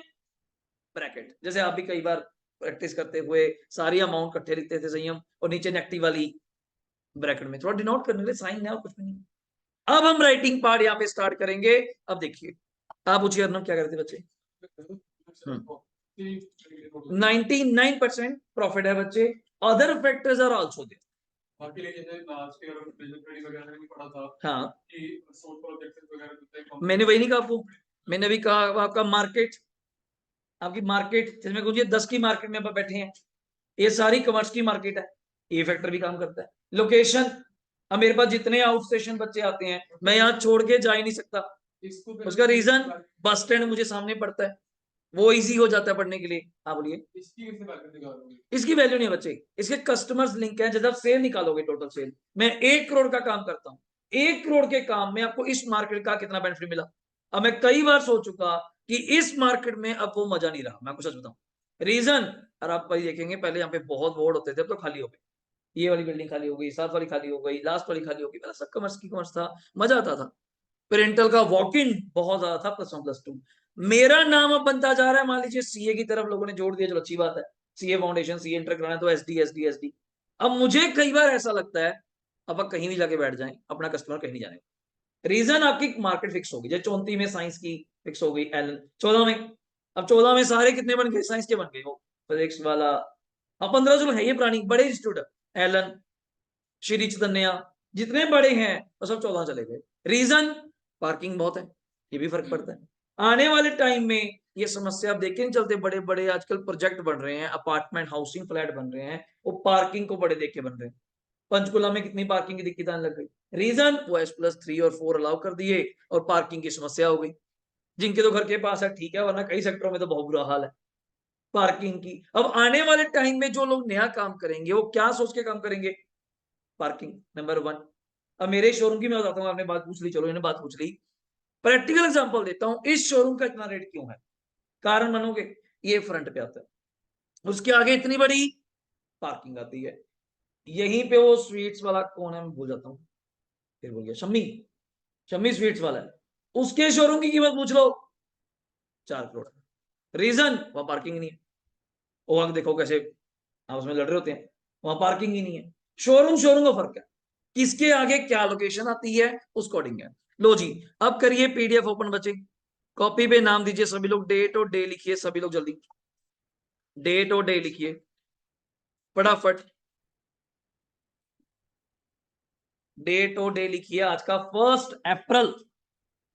ब्रैकेट। जैसे आप भी कई बार प्रैक्टिस करते हुए सारी अमाउंट इकट्ठे लिखते थे संयम, और नीचे नेगेटिव वाली ब्रैकेट में, थोड़ा डिनोट करने के लिए साइन है और कुछ भी नहीं। अब हम राइटिंग पार्ट यहाँ पे स्टार्ट करेंगे। अब देखिए, आप पूछिए अर्नब क्या करते बच्चे। 99% प्रॉफिट है बच्चे, other factors are also there. बाकी जैसे लास्ट ईयर प्रेजेंट ट्रेडिंग वगैरह में भी पढ़ा था, हाँ, कि सोशल ऑब्जेक्टिव्स वगैरह होते हैं, मैंने वही नहीं कहा आपको, मैंने भी कहा आपका मार्केट, आपकी मार्केट जिसमें कुछ 10 की मार्केट में आप बैठे हैं, ये सारी कॉमर्स की मार्केट है, ये फैक्टर भी काम करता है। लोकेशन, अब मेरे पास जितने आउट स्टेशन बच्चे आते हैं मैं यहाँ छोड़ के जा ही नहीं सकता, उसका रीजन बस स्टैंड मुझे सामने पड़ता है, वो इजी हो जाता है पढ़ने के लिए। हाँ बोलिए। इसकी वैल्यू नहीं है बच्चे, इसके कस्टमर्स लिंक है। जब आप सेल निकालोगे, टोटल सेल, मैं 1 करोड़ का काम करता हूँ, 1 करोड़ के काम में आपको इस मार्केट का कितना बेनिफिट मिला। अब मैं कई बार सोच चुका कि इस मार्केट में अब वो मजा नहीं रहा, मैं आपको सच बताऊं रीजन। और आप भाई देखेंगे पहले यहाँ पे बहुत बोर्ड होते थे, अब तो खाली हो गए, ये वाली बिल्डिंग खाली हो गई, साथ वाली खाली हो गई, लास्ट वाली खाली हो गई, सब कॉमर्स की कॉमर्स था, मजा आता था। पेरेंटल का वॉक इन बहुत ज्यादा था, +1 +2। मेरा नाम अब बनता जा रहा है, मान लीजिए सीए की तरफ लोगों ने जोड़ दिया, चलो अच्छी बात है, सीए फाउंडेशन, सीए इंटर कराना, तो एसडी एसडी एसडी। अब मुझे कई बार ऐसा लगता है अब आप कहीं भी जाके बैठ जाएं, अपना कस्टमर कहीं नहीं जाने। रीजन आपकी मार्केट फिक्स होगी, जैसे 34 में साइंस की फिक्स हो गई, एलन 14 में, अब 14 में सारे कितने बन गए, साइंस के बन गए, वो फिजिक्स वाला। अब 15 चलो है ये पुरानी बड़े इंस्टीट्यूट, एलन, श्री चैतन्य, जितने बड़े हैं वो सब 14 चले गए। रीजन पार्किंग बहुत है, ये भी फर्क पड़ता है। आने वाले टाइम में ये समस्या आप देख के नहीं चलते, बड़े बड़े आजकल प्रोजेक्ट बन रहे हैं, अपार्टमेंट हाउसिंग फ्लैट बन रहे हैं, वो पार्किंग को बड़े देख के बन रहे हैं। पंचकुला में कितनी पार्किंग की दिक्कत आने लग गई, रीजन वो S+3 और 4 अलाउ कर दिए और पार्किंग की समस्या हो गई। जिनके तो घर के पास है ठीक है, वरना कई सेक्टरों में तो बहुत बुरा हाल है पार्किंग की। अब आने वाले टाइम में जो लोग नया काम करेंगे वो क्या सोच के काम करेंगे, पार्किंग नंबर 1। अब मेरे शोरूम की मैं बताता हूँ, आपने बात पूछ ली, चलो इन्हें बात पूछ ली, प्रैक्टिकल एग्जांपल देता हूँ, इस शोरूम का इतना रेट क्यों है, कारण मानोगे, ये फ्रंट पे आता है, उसके आगे इतनी बड़ी पार्किंग आती है, यहीं पे वो स्वीट्स वाला कौन है मैं भूल जाता हूँ, फिर बोल गया, शम्मी, शम्मी स्वीट्स वाला है, उसके शोरूम की कीमत पूछ लो 4 करोड़। रीजन वहां पार्किंग नहीं है, वो आगे देखो कैसे आपस में लड़ रहे होते हैं, वहां पार्किंग ही नहीं है। शोरूम शोरूम का फर्क है, किसके आगे क्या लोकेशन आती है उस अकॉर्डिंग है। लो जी, अब करिए पीडीएफ ओपन बच्चे, कॉपी पे नाम दीजिए सभी लोग, डेट और डे लिखिए सभी लोग, जल्दी डेट और डे लिखिए फटाफट, डेट और डे लिखिए, आज का 1 अप्रैल।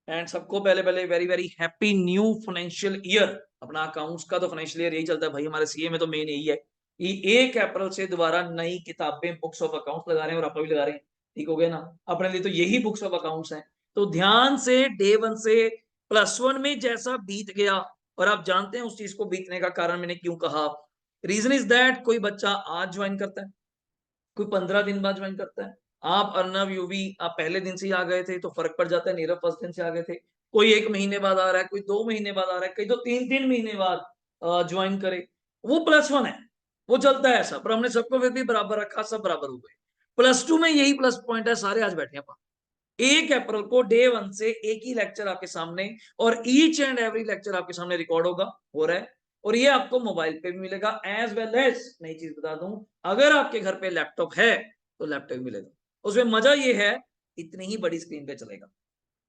एंड सबको पहले पहले very very happy new financial year. अपना अकाउंट्स का तो फाइनेंशियल ईयर यही चलता है भाई, हमारे सीए में तो मेन यही है कि 1 अप्रैल से दोबारा नई किताबें बुक्स ऑफ अकाउंट्स लगा रहे हैं, और आप भी लगा रहे हैं, ठीक हो गया ना, अपने लिए तो यही बुक्स ऑफ अकाउंट्स हैं। तो ध्यान से डे 1 से +1 में जैसा बीत गया, और आप जानते हैं उस चीज को बीतने का कारण मैंने क्यों कहा, रीजन इज दैट कोई बच्चा आज ज्वाइन करता है, कोई 15 दिन बाद ज्वाइन करता है। आप अर्नव यूवी आप पहले दिन से ही आ गए थे तो फर्क पड़ जाता है, नीरव फर्स्ट दिन से आ गए थे, कोई 1 महीने बाद आ रहा है, कोई 2 महीने बाद आ रहा है, कई तो 3 महीने बाद ज्वाइन करे, वो +1 है, वो चलता है ऐसा, पर हमने सबको फिर भी बराबर रखा, सब बराबर हो गए। +2 में यही प्लस पॉइंट है, सारे आज बैठे हैं 1 अप्रैल को डे 1 से एक ही लेक्चर आपके सामने, और ईच एंड एवरी लेक्चर आपके सामने रिकॉर्ड होगा, हो रहा है, और ये आपको मोबाइल पे भी मिलेगा, एज वेल एज नई चीज बता दूं, अगर आपके घर पे लैपटॉप है तो लैपटॉप मिलेगा। उसमें मजा ये है इतनी ही बड़ी स्क्रीन पे चलेगा,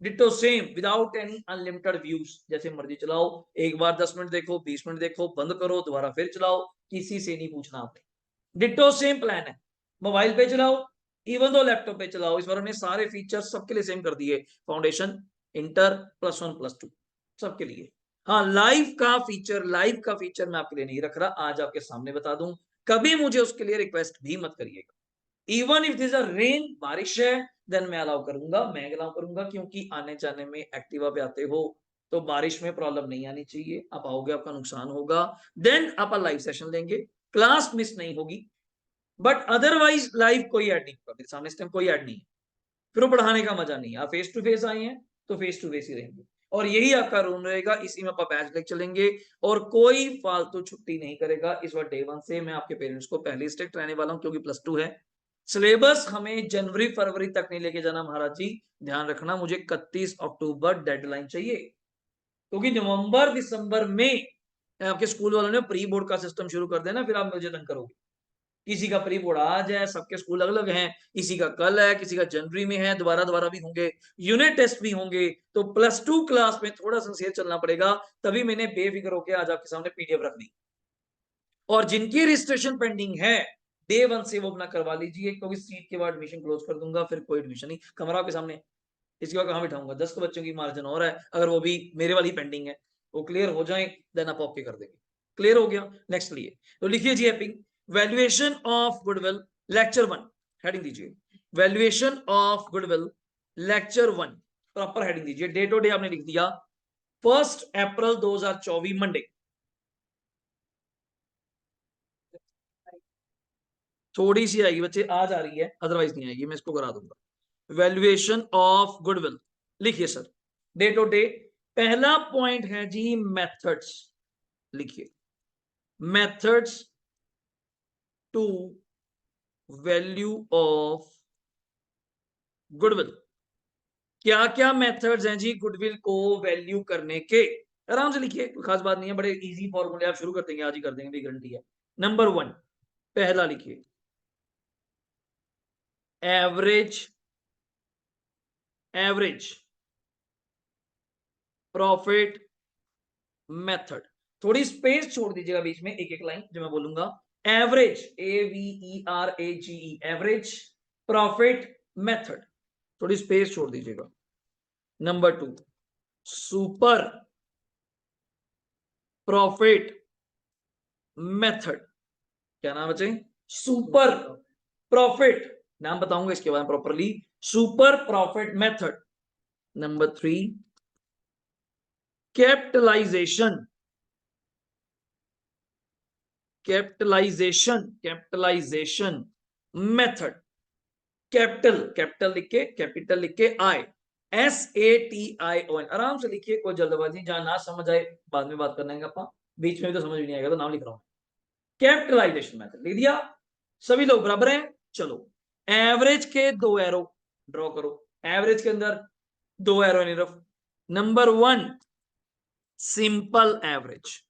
ditto same without any unlimited views, जैसे मर्जी चलाओ, एक बार 10 मिनट देखो, 20 मिनट देखो, बंद करो, दोबारा फिर चलाओ, किसी से नहीं पूछना आपने, डिटो सेम प्लान है, मोबाइल पे चलाओ, इवन दो लैपटॉप पे चलाओ, इस बार हमने सारे फीचर्स सबके लिए सेम कर दिए, फाउंडेशन, इंटर, +1 +2 सबके लिए। हाँ, लाइव का फीचर मैं आपके लिए नहीं रख रहा, आज आपके सामने बता दूं, कभी मुझे उसके लिए रिक्वेस्ट भी मत करिएगा। Even if this a rain, बारिश है, देन मैं अलाउ करूंगा, मैं अलाउ करूंगा, क्योंकि आने जाने में एक्टिवा पे आते हो तो बारिश में प्रॉब्लम नहीं आनी चाहिए, आप आओगे आपका नुकसान होगा, देन आप लाइव सेशन लेंगे, क्लास मिस नहीं होगी, बट अदरवाइज लाइव कोई ऐड नहीं होगा, मेरे सामने इस टाइम कोई ऐड नहीं है, फिर वो पढ़ाने का मजा नहीं है। आप फेस टू फेस आए हैं तो फेस टू फेस ही रहेंगे, और यही आपका रूल रहेगा, इसी में आप बैच लेके चलेंगे, और कोई फालतू छुट्टी नहीं करेगा। इस बार डे 1 से मैं आपके पेरेंट्स को पहले स्ट्रिक्ट रहने वाला हूँ, क्योंकि +2 है, सिलेबस हमें जनवरी फरवरी तक नहीं लेके जाना महाराज जी, ध्यान रखना, मुझे 31 अक्टूबर डेडलाइन चाहिए, क्योंकि नवंबर दिसंबर में आपके स्कूल वालों ने प्री बोर्ड का सिस्टम शुरू कर देना, फिर आप मुझे तंग करोगे। किसी का प्री बोर्ड आज है, सबके स्कूल अलग अलग हैं, किसी का कल है, किसी का जनवरी में है, दोबारा दोबारा भी होंगे, यूनिट टेस्ट भी होंगे, तो +2 क्लास में थोड़ा सिंसियर चलना पड़ेगा। तभी मैंने बेफिक्र होकर आज आपके सामने पीडीएफ रख दी। और जिनकी रजिस्ट्रेशन पेंडिंग है डे 1 से वो अपना करवा लीजिए, क्योंकि सीट के बाद एडमिशन क्लोज कर दूंगा, फिर कोई एडमिशन नहीं। कमरा आपके सामने, इसके बाद कहां बिठाऊंगा, 10 बच्चों की मार्जिन और है, अगर वो भी मेरे वाली पेंडिंग है, वो क्लियर हो जाए देन आप ओके कर देंगे। क्लियर हो गया, नेक्स्ट लिए तो लिखिए जी एपिंग valuation of goodwill lecture 1, heading दीजिए valuation of goodwill lecture 1, proper heading दीजिए। डेट और डे आपने लिख दिया 1 अप्रैल 2024 मंडे। थोड़ी सी आएगी बच्चे, आज आ रही है, अदरवाइज नहीं आएगी, मैं इसको करा दूंगा। वैल्यूएशन ऑफ गुडविल लिखिए सर, डेट और डे। पहला पॉइंट है जी मेथड्स, लिखिए methods to value of goodwill. क्या क्या मेथड्स हैं जी गुडविल को वैल्यू करने के, आराम से लिखिए, कोई खास बात नहीं है, बड़े इजी फॉर्मूले आप शुरू कर देंगे, आज ही कर देंगे, मेरी गारंटी है। नंबर 1 पहला लिखिए एवरेज, एवरेज प्रॉफिट मेथड। थोड़ी स्पेस छोड़ दीजिएगा बीच में, एक एक लाइन जो मैं बोलूंगा। Average, AVERAGE, average profit method, थोड़ी स्पेस छोड़ दीजिएगा। Number 2 super profit method. क्या नाम बचे? सुपर प्रॉफिट, नाम बताऊंगा इसके बाद properly, super profit method. Number 3 capitalization, capitalization, capitalization method. Capital, capital लिख के, कैपिटल लिख के आई, SATION, आराम से लिखिए, कोई जल्दबाजी, जहां ना समझ आए बाद में बात करने का, बीच में भी तो समझ भी नहीं आएगा, तो नाम लिख रहा हूं। कैपिटलाइजेशन मेथड लिख दिया, सभी लोग बराबर हैं। चलो एवरेज के 2 एरो ड्रॉ करो, एवरेज के अंदर 2 एरो निरफ। Number 1 simple average,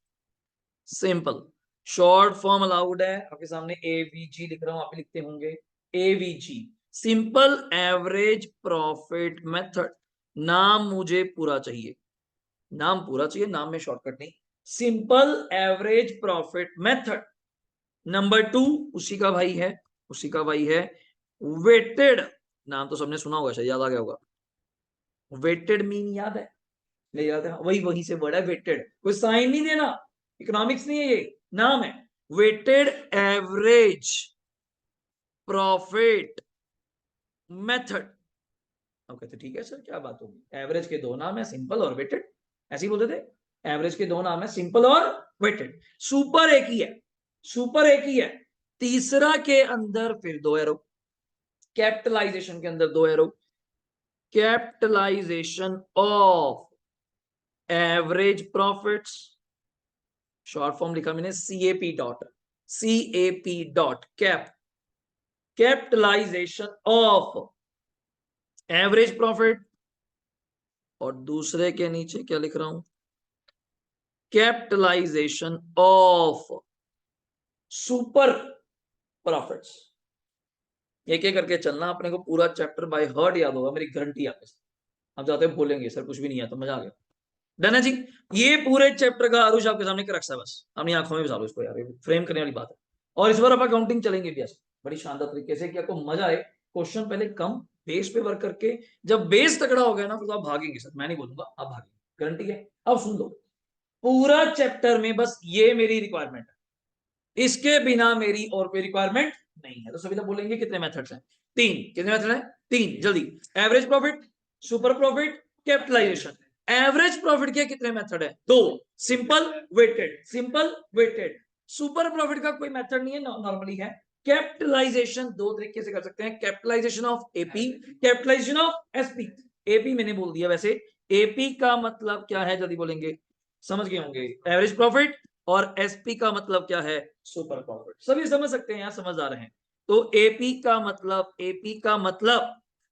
simple, short form allowed है आपके सामने, AVG लिख रहा हूं, आप लिखते होंगे AVG, simple average profit method. नाम मुझे पूरा चाहिए, नाम पूरा चाहिए, नाम में शॉर्टकट नहीं, simple average profit method. Number 2 उसी का भाई है, उसी का भाई है वेटेड, नाम तो सबने सुना होगा, शायद याद आ गया होगा। वेटेड मीन याद है, ले याद है, वही वहीं से वर्ड है वेटेड, कोई साइन नहीं देना, इकोनॉमिक्स नहीं है ये, नाम है वेटेड एवरेज प्रॉफिट मेथड। अब कहते ठीक है सर क्या बात होगी, एवरेज के 2 नाम है, सिंपल और वेटेड, ऐसे ही बोलते थे, एवरेज के 2 नाम है, सिंपल और वेटेड। सुपर एक ही है, सुपर एक ही है, तीसरा के अंदर फिर 2 एरो, कैपिटलाइजेशन के अंदर 2 arrow, capitalization of average profits, short form लिखा मैंने CAP dot, CAP dot cap, capitalization of average profit, और दूसरे के नीचे क्या लिख रहा हूं, कैपिटलाइजेशन ऑफ सुपर प्रॉफिट्स। एक एक करके चलना, अपने को पूरा चैप्टर बाय हार्ट याद होगा, मेरी गारंटी आपके साथ। आप जाते बोलेंगे सर कुछ भी नहीं आता, मजा आ गया, डन है जी। ये पूरे चैप्टर का आरुष आपके सामने क्रक्स है, बस अपनी आंखों में बसा लो इसको यार, ये फ्रेम करने वाली बात है। और इस बार आप अकाउंटिंग चलेंगे भी ऐसे बड़ी शानदार तरीके से कि आपको मजा आए, क्वेश्चन पहले कम बेस पे वर्क करके, जब बेस तगड़ा हो गया ना फिर तो आप भागेंगे सर, मैं नहीं बोलूंगा, आप भागेंगे, गारंटी है। अब सुन लो, पूरा चैप्टर में बस ये मेरी रिक्वायरमेंट है, इसके बिना मेरी और कोई रिक्वायरमेंट नहीं है। तो सभी लोग बोलेंगे कितने मेथड्स हैं? 3, कितने मेथड हैं? 3, जल्दी। Average profit, super profit, capitalization. Average profit के कितने मेथड है? 2, simple weighted, simple weighted. Super profit का कोई मेथड नहीं है, नॉर्मली है। कैपिटलाइजेशन 2 तरीके से कर सकते हैं, capitalization of AP, capitalization of SP। AP मैंने बोल दिया, वैसे AP का मतलब क्या है जल्दी बोलेंगे, समझ गए होंगे, एवरेज प्रॉफिट, और SP का मतलब क्या है, सुपर प्रॉफिट। सभी समझ सकते हैं, यहाँ समझदार हैं। तो एपी का मतलब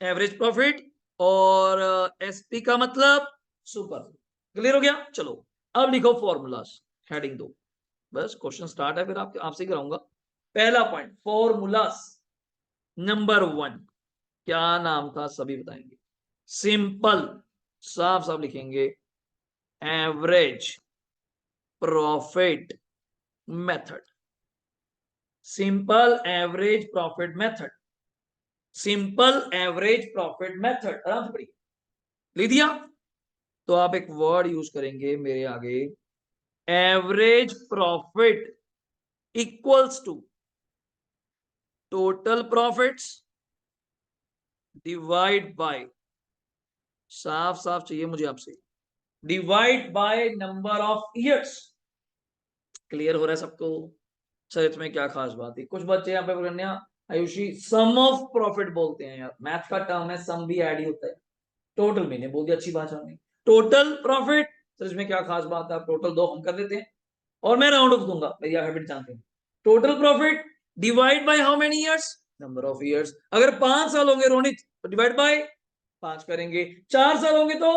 एवरेज प्रॉफिट और एसपी का मतलब सुपर। क्लियर हो गया? चलो अब लिखो फॉर्मूलाज, हेडिंग 2। बस क्वेश्चन स्टार्ट है, फिर आपसे कराऊंगा। पहला पॉइंट फॉर्मूलाज। नंबर 1 क्या नाम था सभी बताएंगे। सिंपल, साफ साफ लिखेंगे, average profit method. Simple average profit method, simple average profit method. आराम से पढ़िए। लिख दिया? तो आप एक वर्ड यूज करेंगे मेरे आगे, average profit equals to total profits divide by, साफ साफ चाहिए मुझे आपसे, divide by number of years. Clear हो रहा है सबको? सर इसमें क्या खास बात है? कुछ बच्चे यहाँ पे आयुषी सम ऑफ प्रॉफिट बोलते हैं यार, मैथ का टर्म है, सम भी ऐड ही होता है। टोटल मैंने बोल दिया अच्छी भाषा में, टोटल प्रॉफिट। सर इसमें क्या खास बात है? आप टोटल दो हम कर देते हैं और मैं राउंड ऑफ दूंगा, मेरी हैबिट जानते हैं। Total profit divide by how many years, number of years. अगर 5 साल होंगे रोनित तो डिवाइड बाय 5 करेंगे, 4 साल होंगे तो,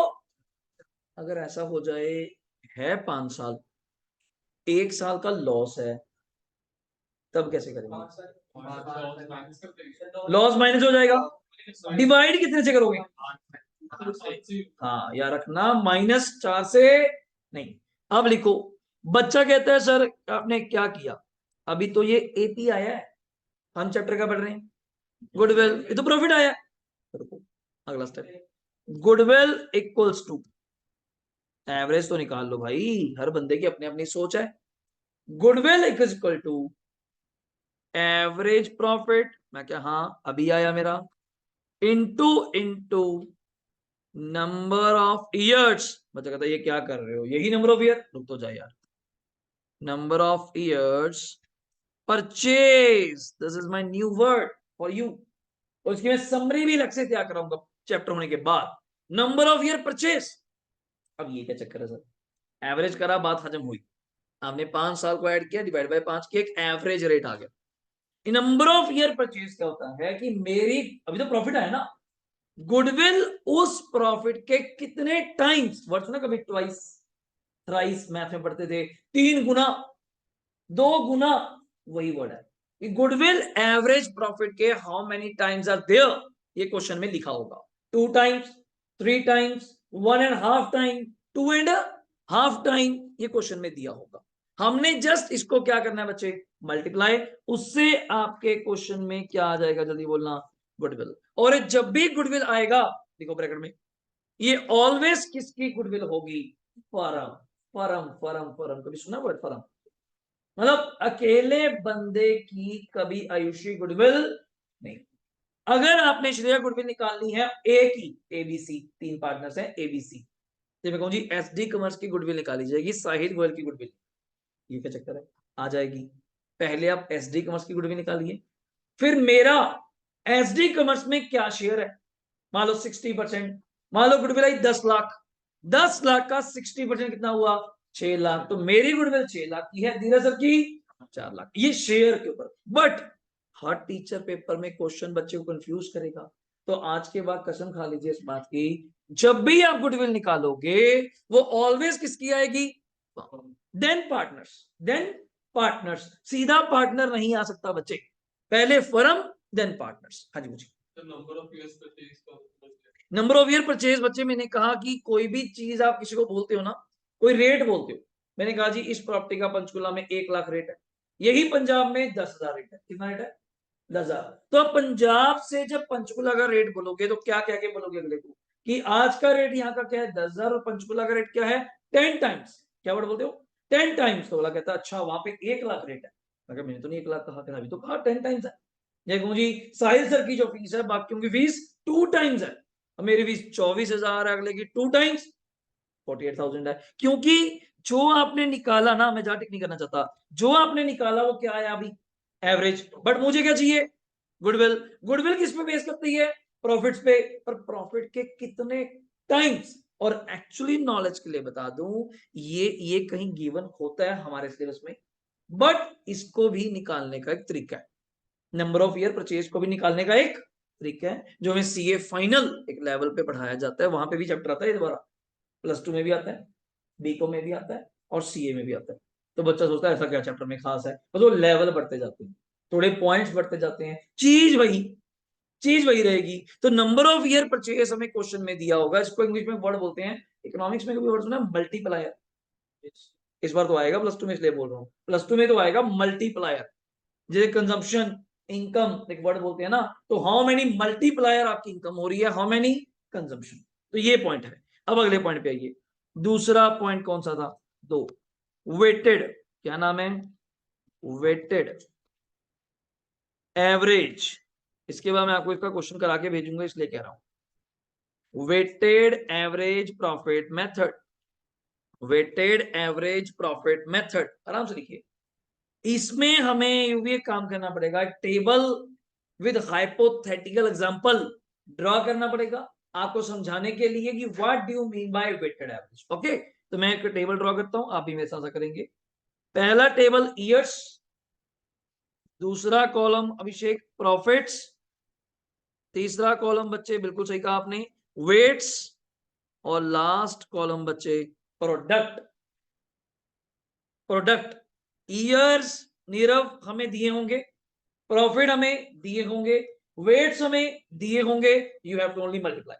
अगर ऐसा हो जाए है 5 साल, 1 साल का लॉस है, तब कैसे करेंगे? लॉस माइनस हो जाएगा, डिवाइड कितने से करोगे? हाँ याद रखना, -4 से नहीं। अब लिखो, बच्चा कहता है सर आपने क्या किया, अभी तो ये एपी आया है, हम चैप्टर का पढ़ रहे हैं, गुडविल, ये तो प्रॉफिट आया है। रुको, अगला step, goodwill equals to, average तो निकाल लो भाई, हर बंदे की अपनी अपनी सोच है। Goodwill equal to average profit, मैं क्या, हाँ अभी आया मेरा, into into number of years. बच्चा कहता है ये क्या कर रहे हो, यही नंबर ऑफ ईयर, रुक तो जाए यार, number of years purchase, this is my new word for you, और इसकी मैं समरी भी अलग से तैयार कराऊंगा चैप्टर होने के बाद। नंबर ऑफ ईयर परचेज, अब ये क्या चक्कर है सर, एवरेज करा, बात हजम हुई, आपने 5 साल को ऐड किया, डिवाइड बाय 5 की, एक एवरेज रेट आ गया। नंबर ऑफ ईयर परचेज क्या होता है कि मेरी, अभी तो प्रॉफिट आया ना, गुडविल उस प्रॉफिट के कितने टाइम्स, वर्ड्स ना कभी ट्वाइस थ्राइस मैथ में पढ़ते थे, 3 गुना 2 गुना, वही वर्ड है कि गुडविल एवरेज प्रॉफिट के how many times are there, ये क्वेश्चन में लिखा होगा। 2 टाइम्स, 3 टाइम्स, 1.5 टाइम, 2.5 टाइम, ये क्वेश्चन में दिया होगा। हमने जस्ट इसको क्या करना है बच्चे, मल्टीप्लाई, उससे आपके क्वेश्चन में क्या आ जाएगा, जल्दी बोलना, गुडविल। और जब भी गुडविल आएगा, देखो ब्रैकेट में, ये ऑलवेज किसकी गुडविल होगी, फर्म, फर्म फर्म फर्म, कभी सुना वर्ड फर्म? मतलब अकेले बंदे की कभी आयुषी गुडविल नहीं। अगर आपने श्रेया गुडविल निकालनी है ए की, एबीसी, 3 पार्टनर्स हैं एबीसी, तो मैं कहूँ जी एसडी कॉमर्स की गुडविल निकाली जाएगी, साहिल गोयल की गुडविल, ये क्या चक्कर है, आ जाएगी। पहले आप एसडी कॉमर्स की गुडविल निकालिए, फिर मेरा एसडी कॉमर्स में क्या शेयर है, मान लो 60%, मान लो गुडविल आई 10 लाख, 10 लाख का 60% कितना हुआ, 6 लाख, तो मेरी गुडविल 6 लाख की है, धीरज सर की 4 लाख, ये शेयर के ऊपर। बट हर टीचर पेपर में क्वेश्चन बच्चे को कंफ्यूज करेगा, तो आज के बाद कसम खा लीजिए इस बात की, जब भी आप गुडविल निकालोगे वो ऑलवेज किसकी आएगी, देन पार्टनर्स, देन पार्टनर्स, सीधा पार्टनर नहीं आ सकता बच्चे, पहले फर्म देन पार्टनर्स। हाँ जी मुझे, नंबर ऑफ ईयर परचेज बच्चे, मैंने कहा कि कोई भी चीज आप किसी को बोलते हो ना, कोई रेट बोलते हो, मैंने कहा जी इस प्रॉपर्टी का पंचकुला में 1 लाख रेट है, यही पंजाब में 10,000 रेट है, कितना रेट है, 10,000। तो आप पंजाब से जब पंचकुला का रेट बोलोगे तो क्या क्या के बोलोगे अगले को, कि आज का रेट यहाँ का क्या है 10,000 और पंचकुला का रेट क्या है 10 टाइम्स, क्या वर्ड बोलते हो 10 टाइम्स। तो बोला कहता अच्छा वहां पे 1 लाख रेट है, मैंने तो नहीं 1 लाख कहा, अभी तो कहा 10 टाइम्स है। देखो जी साहिल सर की जो फीस है बाकियों की फीस 2 टाइम्स है, मेरी फीस 24,000 है, अगले की 2 टाइम्स 48,000 है, क्योंकि जो आपने निकाला ना, मैं जाटिक नहीं करना चाहता, जो आपने निकाला वो क्या है अभी, एवरेज। बट मुझे क्या चाहिए, गुडविल। गुडविल किस पे बेस करती है, प्रॉफिट्स पे, पर प्रॉफिट के कितने टाइम्स। और एक्चुअली नॉलेज के लिए बता दूं, ये कहीं गिवन होता है हमारे सिलेबस में, बट इसको भी निकालने का एक तरीका है। नंबर ऑफ ईयर परचेज को भी निकालने का एक तरीका है, जो हमें सीए फाइनल एक लेवल पे पढ़ाया जाता है, वहां पे भी चैप्टर आता है दोबारा, +2 में भी आता है, बीकॉम में भी आता है और सीए में भी आता है। तो बच्चा सोचता है ऐसा क्या चैप्टर में खास है, बस वो लेवल बढ़ते जाते हैं, थोड़े पॉइंट्स बढ़ते जाते हैं, चीज वही रहेगी। तो नंबर ऑफ ईयर परचेज हमें क्वेश्चन में दिया होगा, इसको इंग्लिश में वर्ड बोलते हैं, इकोनॉमिक्स में कभी वर्ड सुना मल्टीप्लायर, इस बार तो आएगा +2 में, इसलिए बोल रहा हूँ +2 में तो आएगा मल्टीप्लायर, जैसे कंजम्पशन इनकम एक वर्ड बोलते हैं ना, तो हाउ मेनी मल्टीप्लायर आपकी इनकम हो रही है, हाउ मेनी कंजम्पशन, तो ये पॉइंट है। अब अगले पॉइंट पे आइए, दूसरा पॉइंट कौन सा था, दो, वेटेड, क्या नाम है, वेटेड एवरेज, इसके बाद मैं आपको इसका क्वेश्चन करा के भेजूंगा, इसलिए कह रहा हूं, weighted average profit method, weighted average profit method, आराम से लिखिए। इसमें हमें भी एक काम करना पड़ेगा, table with hypothetical example draw करना पड़ेगा आपको समझाने के लिए कि what do you mean by weighted average. Okay, तो मैं एक टेबल ड्रॉ करता हूं, आप भी मेरे साथ करेंगे। पहला टेबल ईयर्स, दूसरा कॉलम अभिषेक प्रॉफिट्स, तीसरा कॉलम बच्चे बिल्कुल सही कहा आपने वेट्स, और लास्ट कॉलम बच्चे प्रोडक्ट। प्रोडक्ट ईयर्स नीरव हमें दिए होंगे, प्रॉफिट हमें दिए होंगे, वेट्स हमें दिए होंगे, you have to only multiply.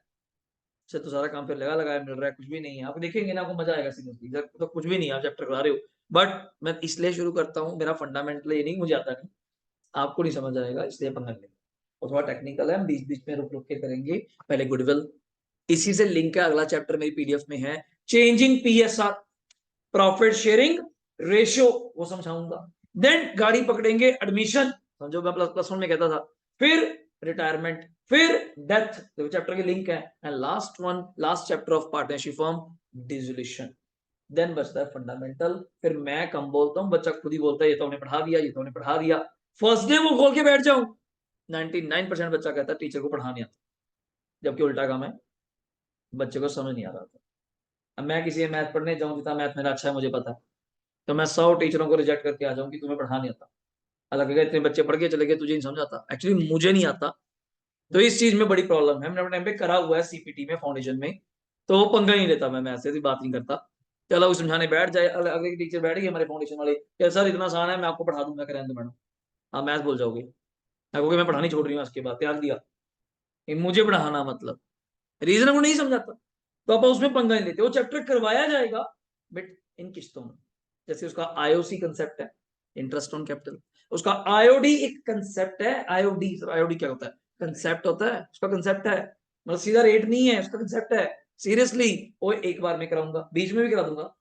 से तो सारा काम फिर लगा लगाया मिल रहा है, कुछ भी नहीं है, आप देखेंगे ना आपको मजा आएगा सीरियसली, तो कुछ भी नहीं है, आप चैप्टर करा रहे हो। बट मैं इसलिए शुरू करता हूँ, मेरा फंडामेंटल ये नहीं, मुझे आता नहीं, आपको नहीं समझ आएगा, इसलिए पंगा लेंगे, और थोड़ा टेक्निकल है, हम बीच बीच में रुक रुक के करेंगे। पहले गुडविल, इसी से लिंक है, अगला चैप्टर मेरी पीडीएफ में है, changing PSR, profit sharing ratio, वो समझाऊंगा। देन गाड़ी पकड़ेंगे एडमिशन, समझो मैं +1 में कहता था, फिर रिटायरमेंट, फिर डेथ, देखो चैप्टर के लिंक है, and last one, last chapter of partnership firm, dissolution. Then बचता है फंडामेंटल, फिर मैं कम बोलता हूँ, बच्चा खुद ही बोलता है ये तो हमने पढ़ा दिया, ये तो हमने पढ़ा दिया, फर्स्ट डे वो खोल के बैठ जाऊं, 99% बच्चा कहता है टीचर को पढ़ाने आता, जबकि उल्टा काम है, बच्चे को समझ नहीं आ रहा था। अब मैं किसी मैथ पढ़ने जाऊं, जितना मैथ मेरा अच्छा है मुझे पता है, तो मैं 100 टीचरों को रिजेक्ट करके आ जाऊं कि तुम्हें पढ़ा नहीं आता, अलग है इतने बच्चे पढ़ के चले गए, तुझे नहीं समझ आता, एक्चुअली मुझे नहीं आता। तो इस चीज में बड़ी प्रॉब्लम है, मैंने अपने टाइम पे करा हुआ है सीपीटी में, फाउंडेशन में, तो वो पंगा नहीं लेता, मैं ऐसे बात नहीं करता, चलो समझाने बैठ जाए, अगले टीचर बैठ गए हमारे फाउंडेशन वाले, क्या सर इतना आसान है, मैं आपको पढ़ा दूंगा, करें तो मैडम हाँ मैथ बोल जाओगे, क्योंकि मैं पढ़ानी छोड़ रही हूँ, उसके बाद त्याग दिया, मुझे पढ़ाना मतलब, रीजन को नहीं समझाता, तो आप उसमें पंगा नहीं लेते, वो चैप्टर करवाया जाएगा बट इन किस्तों में, जैसे उसका आईओसी कंसेप्ट है, इंटरेस्ट ऑन कैपिटल, उसका आईओडी एक कंसेप्ट है, आईओडी, आईओडी क्या होता है, कंसेप्ट होता है, उसका कंसेप्ट है, मतलब सीधा रेट नहीं है, उसका कंसेप्ट है, सीरियसली वो एक बार में कराऊंगा, बीच में भी करा दूंगा।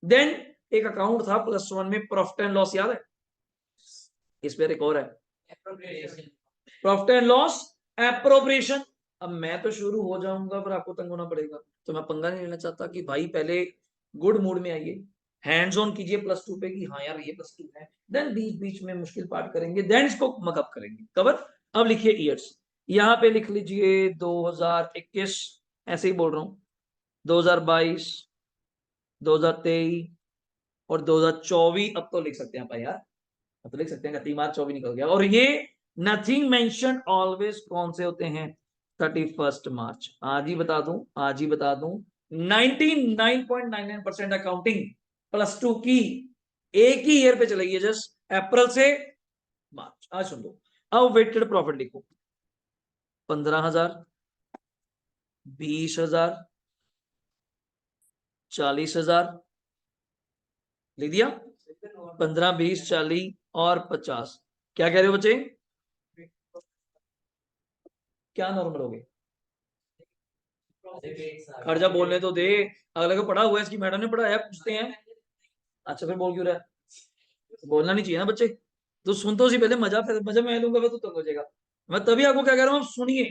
देन एक अकाउंट था +1 में, प्रॉफिट एंड लॉस, याद है, इस पर एक और है, प्रॉफिट एंड लॉस एप्रोप्रिएशन। अब मैं तो शुरू हो जाऊंगा, पर आपको तंग होना पड़ेगा, तो मैं पंगा नहीं लेना चाहता कि भाई पहले गुड मूड में आइए, हैंड्स ऑन कीजिए +2 पे कि हाँ यार ये +2 है, देन बीच बीच में मुश्किल पार्ट करेंगे, देन इसको मकअप करेंगे कवर। अब लिखिए ईयर्स, यहाँ पे लिख लीजिए 2021, ऐसे ही बोल रहा हूँ, 2022, 2023 और 2024, अब तो लिख सकते हैं आप यार, अब तो लिख सकते हैं, 31 मार्च 24 निकल गया, और ये नथिंग मेंशन ऑलवेज कौन से होते हैं, 31 मार्च, आज ही बता दूं, आज ही बता दूं, 99.99% अकाउंटिंग +2 की एक ही ईयर पे चलेगी, जस्ट अप्रैल से मार्च। आज सुन लो, अब वेटेड प्रॉफिट लिखो, 15,000, 20,000, 40,000, लिख दिया, 15, 20, 40 और 50, क्या कह रहे हो बच्चे, क्या नॉर्मल हो गए, खर्चा बोलने तो दे, अगले को पढ़ा हुआ है, इसकी मैडम ने पढ़ाया, पूछते हैं, अच्छा फिर बोल क्यों रहा है, बोलना नहीं चाहिए ना बच्चे, तो सुन तो सी पहले, मजा फिर मजा मैं लूंगा, फिर तो तंग हो जाएगा, मैं तभी आपको क्या कह रहा हूँ, आप सुनिए,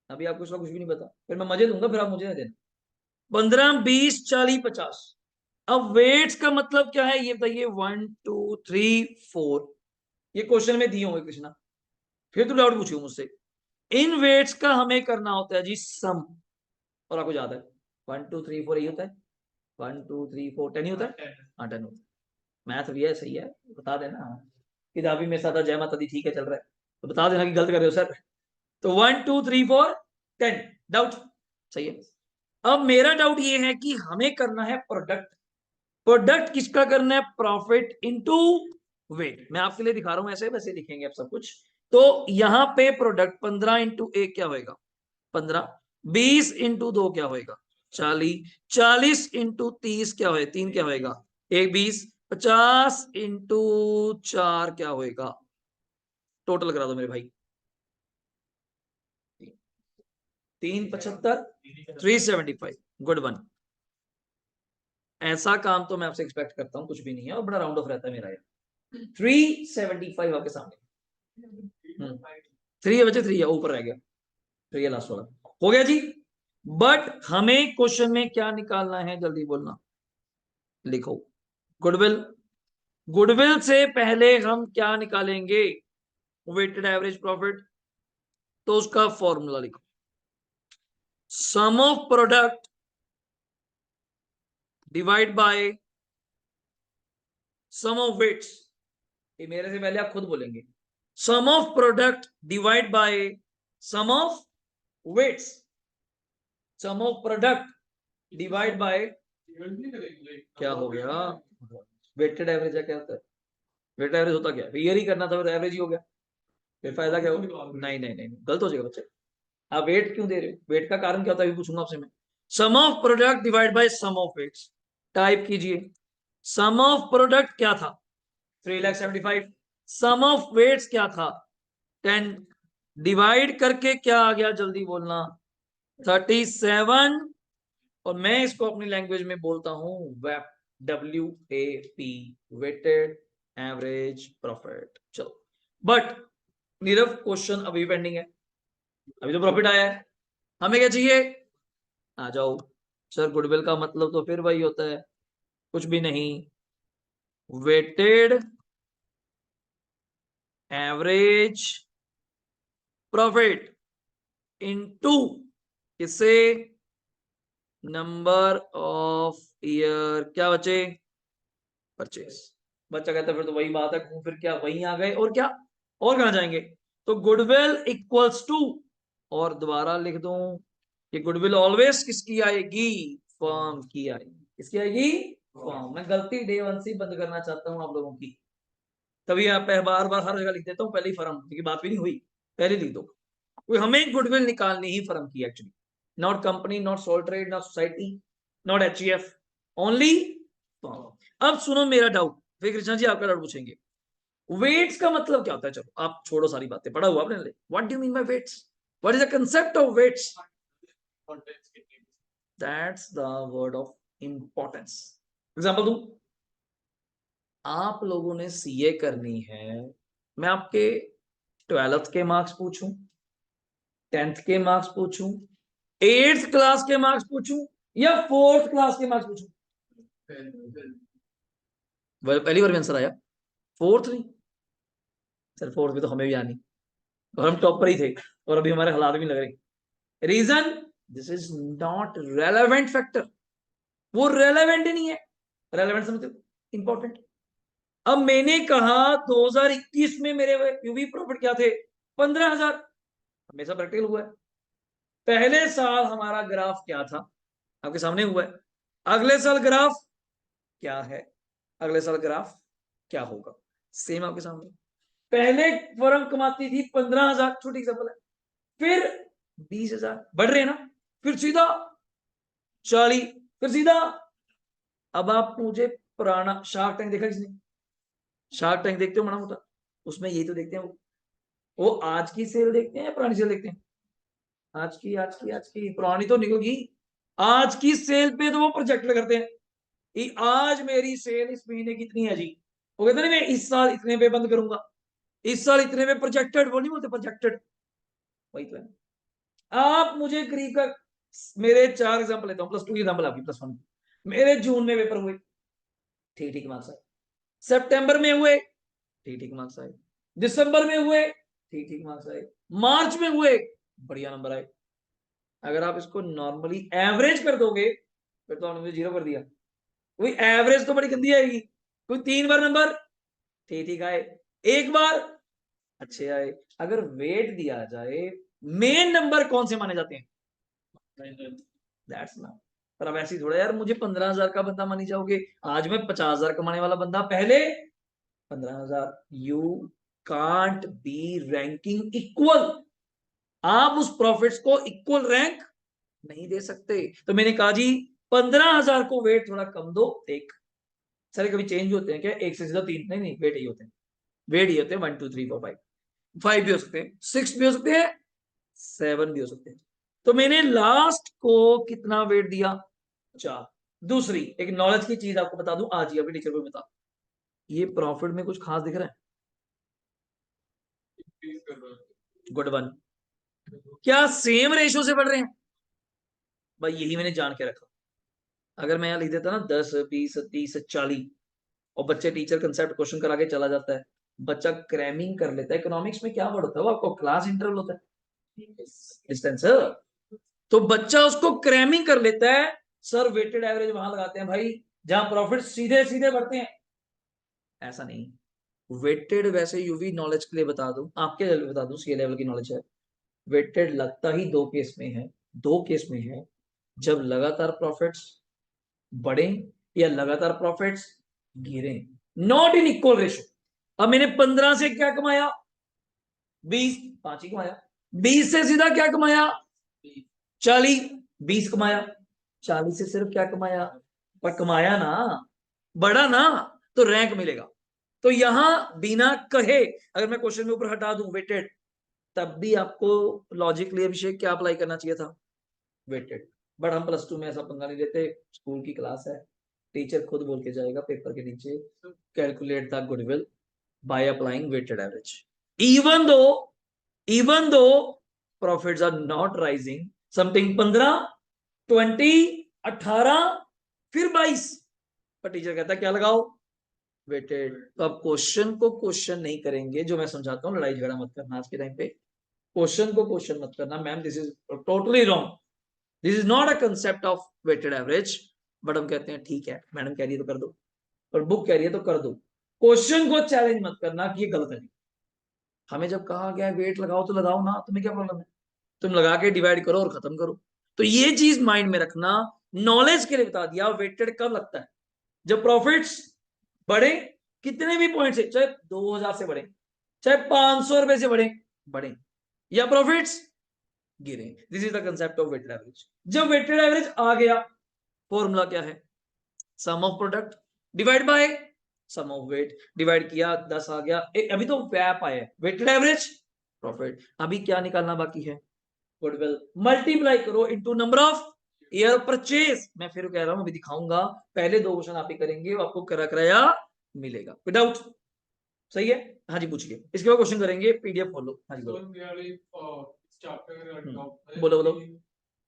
अभी आपको इसका कुछ भी नहीं पता, फिर मैं मजे दूंगा, फिर आप मुझे नहीं देना। 15, 20, 40, 50, अब वेट्स का मतलब क्या है ये बताइए, 1, 2, 3, 4, ये क्वेश्चन में दिए होंगे कृष्णा, फिर तो डाउट पूछियो मुझसे, इन वेट्स का हमें करना होता है जी सम, और आपको याद है 1, 2, 3, 4 यही होता है, 1, 2, 3, 4 10 ही होता है, हाँ 10 होता है, मैथ भी है, सही है, बता देना, किताबी में सादा जय माता दी ठीक है चल रहा है, तो बता देना कि गलत कर रहे हो सर। तो 1 2 3 4 10 डाउट सही है। अब मेरा डाउट ये है कि हमें करना है प्रोडक्ट। प्रोडक्ट किसका करना है? Profit into wait. मैं आपके लिए दिखा रहा हूं, ऐसे वैसे लिखेंगे आप सब कुछ। तो यहां पे प्रोडक्ट 15 इंटू 1 क्या होएगा? 15। 20 इंटू 2 क्या होएगा? 40। 40 इंटू 30 क्या होएगा? 3 क्या होएगा? 1 20। 50 इंटू 4 क्या होएगा? टोटल करा दो मेरे भाई। 3 75 375। Good one. ऐसा काम तो मैं आपसे एक्सपेक्ट करता हूं कुछ भी नहीं है, और बड़ा राउंड ऑफ रहता है मेरा यार। 375 आपके सामने। 3 है बचे, 3 है, ऊपर रह गया। 3 है लास्ट वाला। हो गया जी। बट हमें क्वेश्चन में क्या निकालना है? जल्दी बोलना। लिखो। गुडविल। गुडविल से पहले हम क्या निकालेंगे? Weighted average profit. तो उसका फॉर्मूला लिखो। Sum of product divide by sum of weights. ये मेरे से पहले आप खुद बोलेंगे। Sum of product divide by sum of weights. Sum of product divide by, क्या हो गया? वेटेड एवरेज है क्या होता है? वेटेड एवरेज होता क्या है? ईयर ही करना था, फिर एवरेज ही हो गया। फिर फायदा क्या होगा? नहीं नहीं नहीं, गलत हो जाएगा बच्चे। आप वेट क्यों दे रहे हो? वेट का कारण क्या होता है अभी पूछूंगा आपसे मैं। Sum of product divide by sum of weights. Type कीजिए। सम ऑफ प्रोडक्ट क्या था? 3,75,000। सम ऑफ वेट्स क्या था? 10। डिवाइड करके क्या आ गया? जल्दी बोलना। 37। और मैं इसको अपनी लैंग्वेज में बोलता हूं वेप। WAP। Weighted average profit. चलो। बट नीरव क्वेश्चन अभी पेंडिंग है। अभी तो प्रॉफिट आया है, हमें क्या चाहिए? आ जाओ। सर गुडविल का मतलब तो फिर वही होता है, कुछ भी नहीं। वेटेड एवरेज प्रॉफिट इनटू किसे? नंबर ऑफ ईयर क्या बचे? परचेस। बच्चा कहता है फिर तो वही बात है, घूम फिर क्या वहीं आ गए, और क्या? और कहां जाएंगे? तो गुडविल इक्वल्स टू, और दोबारा लिख दूं कि गुडविल ऑलवेज किसकी आएगी? फर्म की आएगी। किसकी आएगी? फर्म। मैं गलती डे वन से बंद करना चाहता हूं आप लोगों की। तभी आप बार बार हर जगह लिख देता हूं पहले ही फर्म की बात भी नहीं हुई, पहले लिख दो। हमें गुडविल निकालनी ही फर्म की actually. Not company, not sole trade, not society, not HUF, only firm. अब सुनो मेरा डाउट, फिर कृष्णा जी आपका डाउट पूछेंगे। वेट्स का मतलब क्या होता है? चलो आप छोड़ो सारी बातें, पढ़ा हुआ आपने। What do you mean by weights? What is the concept of weights? That's the word of importance. Example दूं। आप लोगों ने CA करनी है, मैं आपके 12th के मार्क्स पूछूं, 10th के मार्क्स पूछूं, 8th क्लास के मार्क्स पूछूं, या 4th क्लास के मार्क्स पूछूं? पहली बार में आंसर आया। 4th नहीं सर, 4th में तो हमें भी आनी, और हम टॉप पर ही थे, और अभी हमारे हालात भी लग रहे। Reason, this is not relevant factor. वो रेलेवेंट ही नहीं है। रेलेवेंट समझते हो? इंपॉर्टेंट। अब मैंने कहा 2021 में मेरे यूवी प्रॉफिट क्या थे? 15,000। हमेशा प्रैक्टिकल हुआ है। पहले साल हमारा ग्राफ क्या था? आपके सामने हुआ है। अगले साल ग्राफ क्या है? अगले साल ग्राफ क्या होगा? सेम आपके सामने। पहले फर्म कमाती थी 15,000, छोटी एग्जांपल है। फिर 20,000, बढ़ रहे हैं ना? फिर सीधा 40, फिर सीधा। अब आप मुझे पुराना शार्क टैंक देखा किसने? शार्क टैंक देखते हो माड़ा मोटा? उसमें यही तो देखते हैं वो आज की सेल देखते हैं या पुरानी सेल देखते हैं? आज की, आज की, आज की। पुरानी तो निकलेगी। आज की सेल पे तो वो प्रोजेक्ट करते हैं कि आज मेरी सेल इस महीने कितनी है जी। वो कहते हैं मैं इस साल इतने पे बंद करूंगा, इस साल इतने में प्रोजेक्टेड। वो नहीं बोलते प्रोजेक्टेड? वही तो है। आप मुझे करीब का, मेरे 4 एग्जांपल लेता हूं, +2 की एग्जांपल आपकी +1। मेरे जून में पेपर हुए, ठीक ठीक मार्क्स आए। सितंबर में हुए, ठीक ठीक मार्क्स आए। दिसंबर में हुए, ठीक ठीक मार्क्स आए। मार्च में हुए, बढ़िया नंबर आए। अगर आप इसको नॉर्मली एवरेज कर दोगे, फिर तो हमने 0 कर दिया। कोई एवरेज तो बड़ी गंदी आएगी। कोई 3 बार नंबर ठीक ठीक आए, एक बार अच्छे आए। अगर वेट दिया जाए, मेन नंबर कौन से माने जाते हैं? दैट्स ना। पर अब ऐसी थोड़ा यार मुझे 15,000 का बंदा मानी जाओगे, आज मैं 50,000 कमाने वाला बंदा, पहले 15,000। You can't be ranking equal. आप उस प्रॉफिट्स को इक्वल रैंक नहीं दे सकते। तो मैंने कहा जी 15,000 को वेट थोड़ा कम दो। एक सारे कभी चेंज होते हैं क्या? एक से सीधा तीन नहीं, नहीं वेट ही होते हैं। वेट ही होते हैं 1 2 3 4 5। 5 भी हो सकते हैं, 6 भी हो सकते हैं, 7 भी हो सकते हैं। तो मैंने लास्ट को कितना वेट दिया? 4। दूसरी एक नॉलेज की चीज आपको बता दूं, आज ही अभी टीचर को बता, ये प्रॉफिट में कुछ खास दिख रहा है? Good one. क्या सेम रेशियो से बढ़ रहे हैं? भाई यही मैंने जान के रखा। अगर मैं यहाँ लिख देता ना 10 20 30 40, और बच्चे टीचर कंसेप्ट क्वेश्चन करा के चला जाता है, बच्चा क्रैमिंग कर लेता है। इकोनॉमिक्स में क्या वर्ड होता है वो आपको? क्लास इंटरवल होता है, डिस्टेंस। तो बच्चा उसको क्रैमिंग कर लेता है। सर वेटेड एवरेज वहां लगाते हैं भाई जहां प्रॉफिट सीधे सीधे बढ़ते हैं। ऐसा नहीं। वेटेड वैसे यूवी नॉलेज के लिए बता दूं, आपके लेवल बता दूं, सी लेवल की नॉलेज है। वेटेड लगता ही दो केस में है, दो केस में है। जब लगातार प्रॉफिट्स बढ़े या लगातार प्रॉफिट्स गिरे, नॉट इन इक्वल रेशियो। अब मैंने 15 से क्या कमाया? 20, 5 ही कमाया। 20 से सीधा क्या कमाया? 40। 20 कमाया, 40 से सिर्फ क्या कमाया? पर कमाया ना, बढ़ा ना, तो रैंक मिलेगा। तो यहां बिना कहे अगर मैं क्वेश्चन में ऊपर हटा दूं वेटेड, तब भी आपको लॉजिकली अभिषेक क्या अप्लाई करना चाहिए था? वेटेड। बट हम +2 में ऐसा पंगा नहीं लेते, स्कूल की क्लास है, टीचर खुद बोल के जाएगा पेपर के नीचे, calculate the goodwill by applying weighted average. Even though, even though profits are not rising, something 15 20 18 फिर 22, पर टीचर कहता है क्या लगाओ? वेटेड। तो अब क्वेश्चन को क्वेश्चन नहीं करेंगे, जो मैं समझाता हूँ, लड़ाई झगड़ा मत करना आज के टाइम पे। क्वेश्चन को क्वेश्चन मत करना, ma'am this is totally wrong, this is not a concept of weighted average. But हम कहते हैं ठीक है, मैडम कह रही है तो कर दो, और बुक कह रही है तो कर दो। क्वेश्चन को चैलेंज मत करना कि ये गलत है। हमें जब कहा गया है वेट लगाओ तो लगाओ ना, तुम्हें क्या प्रॉब्लम है? तुम लगा के डिवाइड करो और खत्म करो। तो ये चीज माइंड में रखना। नॉलेज के लिए बता दिया वेटेड कब लगता है? जब प्रॉफिट्स बढ़े, कितने भी पॉइंट से, चाहे 2,000 से बढ़े, चाहे 500 रुपए से बढ़े, बढ़े, या प्रॉफिट्स गिरे। This is the concept of weighted average. जब वेटेड एवरेज आ गया, फॉर्मूला क्या है? Sum of product divide by sum of weight. Divide किया 10 आ गया। अभी तो वैप आया है, वेटेड एवरेज प्रॉफिट। अभी क्या निकालना बाकी है? गुडविल। मल्टीप्लाई करो into number of year purchase. मैं फिर कह रहा हूं, अभी दिखाऊंगा, पहले दो क्वेश्चन आप ही करेंगे, वो आपको करा कराया मिलेगा विदाउट। सही है? हाँ जी पूछिए, इसके बाद क्वेश्चन करेंगे, पीडीएफ खोलो। हाँ जी बोलो बोलो।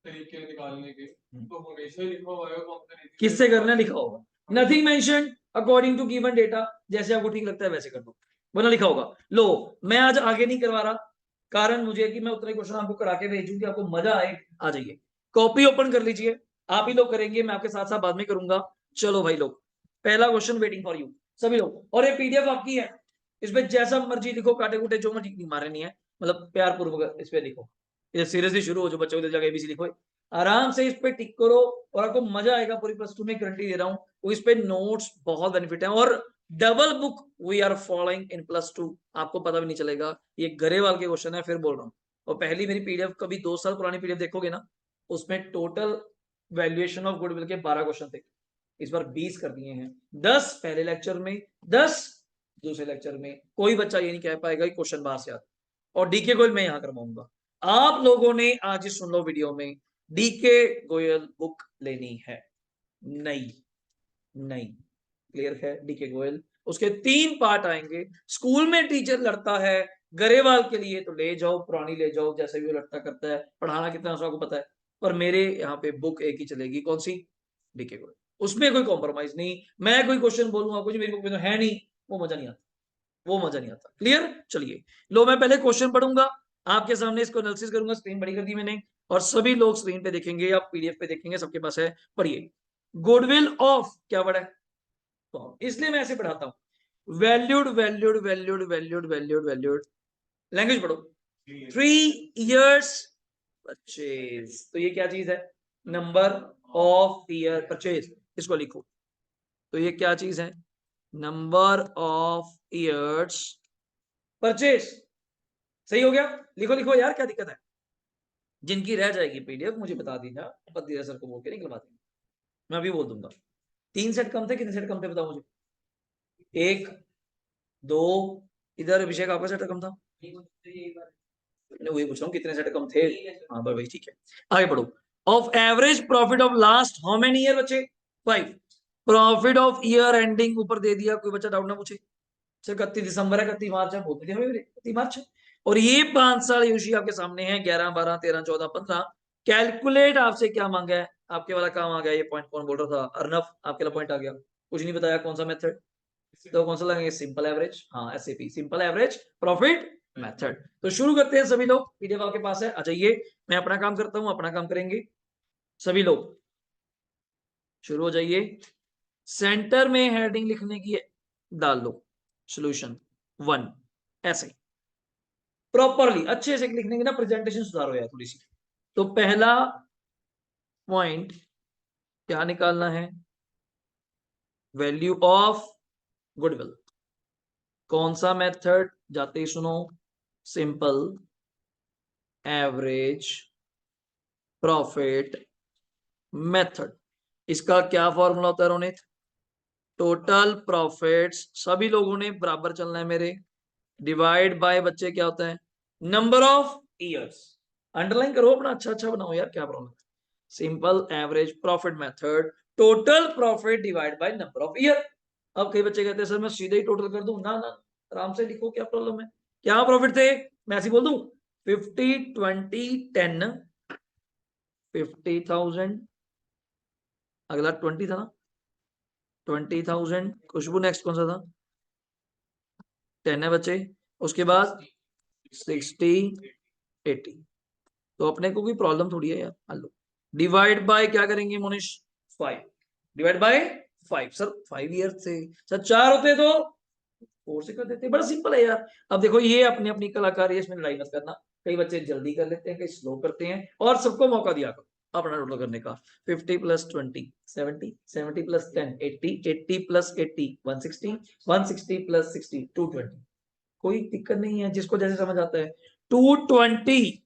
तरीके निकालने के तो हमेशा ही लिखा हुआ है, किससे करना लिखा होगा? Nothing mention according to given data, जैसे आपको ठीक लगता है वैसे कर दो, वरना लिखा होगा। लो मैं आज आगे नहीं करवा रहा, कारण मुझे कि मैं उतने क्वेश्चन आपको करा के भेजूंगी, आपको मजा आए। आ जाइए, कॉपी ओपन कर लीजिए, आप ही लोग करेंगे, मैं आपके साथ साथ बाद में करूंगा। चलो भाई लोग, पहला क्वेश्चन वेटिंग फॉर यू सभी लोग, और ये पीडीएफ आपकी है, इसमें जैसा मर्जी लिखो, काटे कुटे जो मर्जी, मारे नहीं है, मतलब प्यार पूर्वक इस पे लिखो। ये सीरियसली शुरू हो, जो बच्चों को जगह एबीसी लिखो, आराम से इस पे टिक करो, और आपको मजा आएगा। पूरी +2 में गारंटी दे रहा हूँ। वो इस पे नोट्स बहुत बेनिफिट है, और double book we are following in +2, आपको पता भी नहीं चलेगा। ये गरेवाल के क्वेश्चन है, फिर बोल रहा हूँ। और पहली मेरी पीडीएफ कभी 2 साल पुरानी पीडीएफ देखोगे ना, उसमें टोटल वैल्यूएशन ऑफ गुडविल के 12 क्वेश्चन थे, इस बार 20 कर दिए हैं। 10 पहले लेक्चर में, 10 दूसरे लेक्चर में। कोई बच्चा ये नहीं कह पाएगा कि क्वेश्चन बाहर से आता। और डीके गोयल मैं यहां करवाऊंगा। आप लोगों ने आज सुन लो वीडियो में, डीके गोयल बुक लेनी है, नहीं नहीं, क्लियर है? डीके गोयल, उसके 3 पार्ट आएंगे। स्कूल में टीचर लड़ता है गरेवाल के लिए, तो ले जाओ पुरानी, ले जाओ, जैसे भी वो लड़ता करता है, पढ़ाना कितना आपको पता है। पर मेरे यहाँ पे बुक एक ही चलेगी, कौन सी? डीके गोयल, उसमें कोई कॉम्प्रोमाइज नहीं। मैं कोई क्वेश्चन बोलूंगा कुछ मेरी बुक में तो है नहीं, वो मजा नहीं आता, वो मजा नहीं आता। क्लियर? चलिए लो, मैं पहले क्वेश्चन पढ़ूंगा, आपके सामने इसको एनालिसिस करूंगा। स्क्रीन बड़ी कर दी मैंने, और सभी लोग स्क्रीन पे देखेंगे या पीडीएफ पे देखेंगे, सबके पास है, पढ़िए। गुडविल ऑफ क्या वर्ड है? तो इसलिए मैं ऐसे पढ़ाता हूं, valued valued valued valued valued valued language पढ़ो। 3 years परचेज, तो ये क्या चीज है? नंबर ऑफ ईयर परचेज, इसको लिखो। तो ये क्या चीज है? Number of years purchase. सही हो गया? लिखो लिखो यार, क्या दिक्कत है? जिनकी रह जाएगी पीडीएफ मुझे बता दीजिए, पतिया सर को बोल के निकलवा देंगे, मैं अभी बोल दूंगा। 3 सेट कम थे, कितने सेट कम थे बताओ मुझे? 1 2, इधर अभिषेक आपका सेट कम था? मैं वही पूछ रहा हूँ कितने सेट कम थे। हाँ भाई ठीक है, आगे पढ़ो। Of average profit of last how many year बच्चे? 5। प्रॉफिट ऑफ ईयर एंडिंग ऊपर दे दिया, कोई बच्चा डाउट ना पूछे। 31 दिसंबर है, 31 मार्च है, बोलते थे हमें 31 मार्च है। और ये 5 साल यूशी आपके सामने है, 11 12 13 14 15। कैलकुलेट आपसे क्या मांगा है? आपके वाला काम आ गया, ये पॉइंट कौन बोल रहा था? अर्नव, आपके वाला पॉइंट आ गया। कुछ नहीं बताया कौन सा मेथड, तो कौन सा लगेंगे? Simple average. हाँ SAP, simple average profit method. तो शुरू करते हैं सभी लोग, पीडीएफ आपके पास है, आ जाइए। मैं अपना काम करता हूं, अपना काम करेंगे सभी लोग। शुरू हो जाइए। सेंटर में हेडिंग लिखने की डाल दो, सॉल्यूशन 1, ऐसे प्रॉपरली अच्छे से लिखने की ना, प्रेजेंटेशन सुधारो यार थोड़ी सी। तो पहला पॉइंट क्या निकालना है? Value of goodwill. कौन सा मेथड? जाते ही सुनो, सिंपल एवरेज प्रॉफिट मेथड। इसका क्या फॉर्मूला होता है रोनित? टोटल प्रॉफिट्स सभी लोगों ने बराबर चलना है मेरे, डिवाइड बाय बच्चे क्या होता है? Number of years. अंडरलाइन करो अपना, अच्छा अच्छा बनाओ यार, क्या प्रॉब्लम है? Simple average profit method, total profit divide by number of year. अब कई बच्चे कहते हैं सर मैं सीधे ही टोटल कर दूं, ना ना, आराम से लिखो, क्या प्रॉब्लम है? क्या प्रॉफिट थे? मैं ऐसे बोल दूं 50 20 10, 50,000, अगला 20 था ना, 20,000। खुशबू नेक्स्ट कौन सा था? 10 है बच्चे। उसके बाद 60 80। तो अपने को कोई प्रॉब्लम थोड़ी है यार, मान लो डिवाइड बाय क्या करेंगे Monish? 5, divide by 5। Sir 5 year थे सर, 4 होते तो 4 से कर देते, बड़ा सिंपल है यार। अब देखो ये अपनी अपनी कलाकारी है, इसमें लड़ाई मत करना। कई बच्चे जल्दी कर लेते हैं, कई स्लो करते हैं, और सबको मौका दिया करो अपना टोटल करने का। 50 + 20 70, 70 + 10 80, 80 + 80 160, 160 + 60 220। कोई दिक्कत नहीं है, जिसको जैसे समझ आता है। 220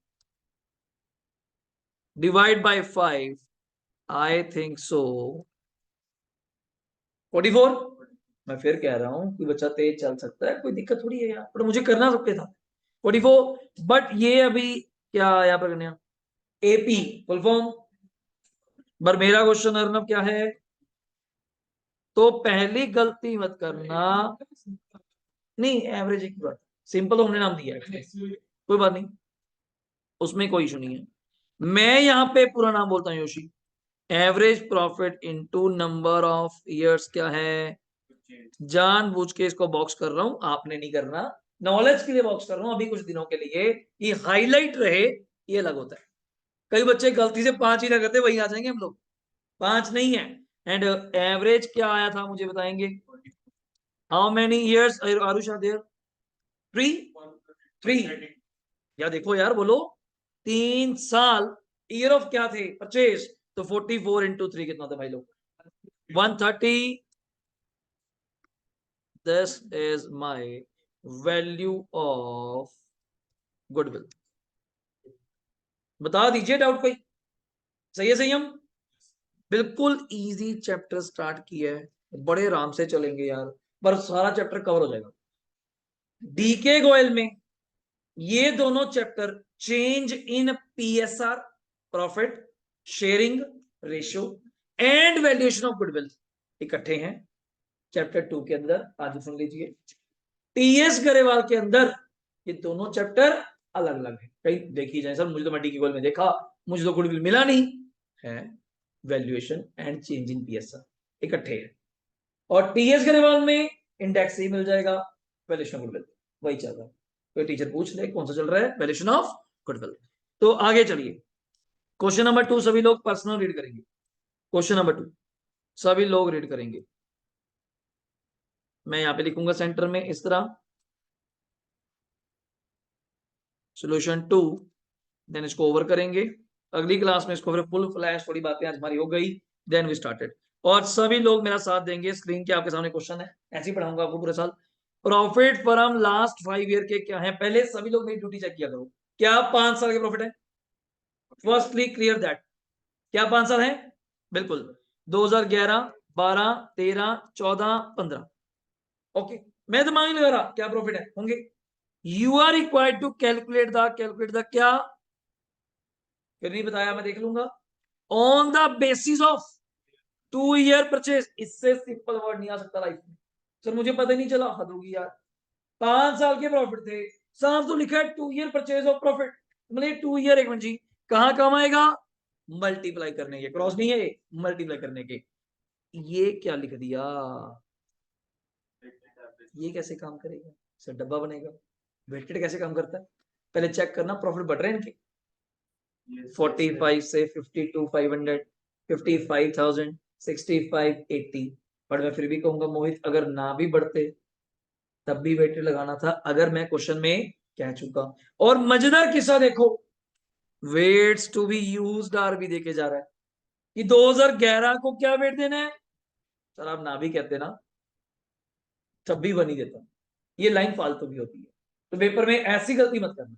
divide by 5, I think so 44। मैं फिर कह रहा हूं कि बच्चा तेज चल सकता है, कोई दिक्कत थोड़ी है यार, पर मुझे करना सबके था 44। बट ये अभी क्या यहाँ पर करने, एपी फुल फॉर्म। पर मेरा क्वेश्चन अर्नब क्या है? तो पहली गलती मत करना, नहीं एवरेज की बात, सिंपल हमने नाम दिया है, कोई बात नहीं, उसमें कोई इशू नहीं है। मैं यहाँ पे पूरा नाम बोलता हूँ Yoshi. Average profit into number of years क्या है? जानबूझ के इसको बॉक्स कर रहा हूं, आपने नहीं करना, नॉलेज के लिए बॉक्स कर रहा हूं अभी कुछ दिनों के लिए, ये हाईलाइट रहे, ये अलग होता है। कई बच्चे गलती से 5 ही लगाते, वही आ जाएंगे हम लोग। 5 नहीं है। एंड एवरेज क्या आया था मुझे बताएंगे? How many years are you there? 3 3। या देखो यार बोलो, 3 साल। ईयर ऑफ क्या थे? परचेज। तो 44 × 3 कितना था भाई लोग? 130। This is my value of goodwill. बता दीजिए डाउट कोई? सही है संयम? बिल्कुल इजी चैप्टर स्टार्ट किया है, बड़े आराम से चलेंगे यार, पर सारा चैप्टर कवर हो जाएगा। डीके गोयल में ये दोनों chapter, change in PSR profit sharing ratio and valuation of goodwill, इकट्ठे हैं चैप्टर 2 के अंदर। आज सुन लीजिए, टीएस गरेवाल के अंदर ये दोनों चैप्टर अलग अलग है। कहीं देखी जाए सर, मुझे तो मल्टी गोल में देखा, मुझे तो गुडविल मिला नहीं है। Valuation and change in PSR इकट्ठे है, और टीएस गरेवाल में इंडेक्स ही मिल जाएगा, वैल्यूएशन गुडविल वही चल रहा है। कोई टीचर पूछ ले कौन सा चल रहा है? Valuation of goodwill. तो आगे चलिए, क्वेश्चन नंबर 2 सभी लोग पर्सनल रीड करेंगे। क्वेश्चन नंबर 2 सभी लोग रीड करेंगे। मैं यहां पे लिखूंगा सेंटर में इस तरह, सोल्यूशन 2, देन इसको ओवर करेंगे। अगली क्लास में इसको फिर फुल फ्लैश, थोड़ी बातें आज हमारी हो गई, देन वी स्टार्टेड। और सभी लोग मेरा साथ देंगे। स्क्रीन के आपके सामने क्वेश्चन है, ऐसे ही पढ़ाऊंगा आपको पूरे साल। प्रॉफिट फ्रॉम लास्ट 5 ईयर के क्या है, पहले सभी लोग मेरी ड्यूटी चेक किया करो। क्या 5 साल के प्रॉफिट है? Firstly clear that. क्या 5 साल है? बिल्कुल। 2011, 12, 13, 14, 15। ओके, मैं तो मान ही लगा रहा क्या प्रॉफिट है होंगे। You are required to calculate the क्या, फिर नहीं बताया मैं देख लूंगा। On the basis of 2 year purchase. इससे सिंपल वर्ड नहीं आ सकता लाइफ में। सर मुझे पता ही नहीं चला, हद होगी यार। 5 साल के प्रॉफिट थे, साफ तो लिखा है 2 ईयर परचेज ऑफ प्रॉफिट, मतलब 2 ईयर। एक मिनट जी, कहाँ काम आएगा? मल्टीप्लाई करने के, क्रॉस नहीं है, मल्टीप्लाई करने के। ये क्या लिख दिया? ये कैसे काम करेगा? सर डब्बा बनेगा। वेटेड कैसे काम करता है? पहले चेक करना प्रॉफिट बढ़ रहे हैं इनके। 45 से 52, 500, 55,000, 65, 80। बट मैं फिर भी कहूंगा मोहित, अगर ना भी बढ़ते तब भी वेटेड लगाना था, अगर मैं क्वेश्चन में कह चुका। और मजेदार किस्सा देखो, weights to be used are भी देके जा रहा है कि 2011 को क्या वेट देना है। सर आप ना भी कहते ना, तब भी बनी देता। ये लाइन फालतू भी होती है, तो पेपर में ऐसी गलती मत करना।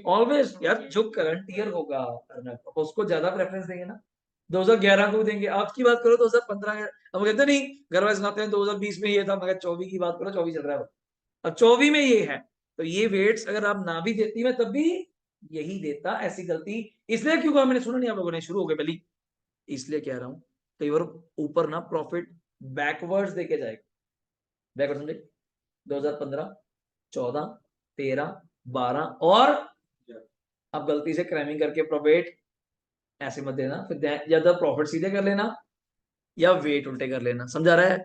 ऑलवेज यार, जो करंट ईयर होगा उसको ज्यादा प्रेफरेंस देंगे ना। 2011 को देंगे। आज की बात करो 2015, हम कहते नहीं घर वाले सुनाते हैं 2020 में ये था, मगर 24 की बात करो, 24 चल रहा है अब 24 में ये है। तो ये वेट्स अगर आप ना भी देती मैं तब भी यही देता। ऐसी गलती इसलिए क्यों कहा मैंने, सुना नहीं आप लोगों ने, शुरू हो गए पहले, इसलिए कह रहा हूं कई बार ऊपर ना प्रॉफिट बैकवर्ड्स देके जाएगा। बैकवर्ड समझे? 2015, 14, 13, 12 और अब गलती से क्रैमिंग करके प्रॉफिट ऐसे मत देना, फिर या तो प्रॉफिट सीधे कर लेना या वेट उल्टे कर लेना। समझा रहा है?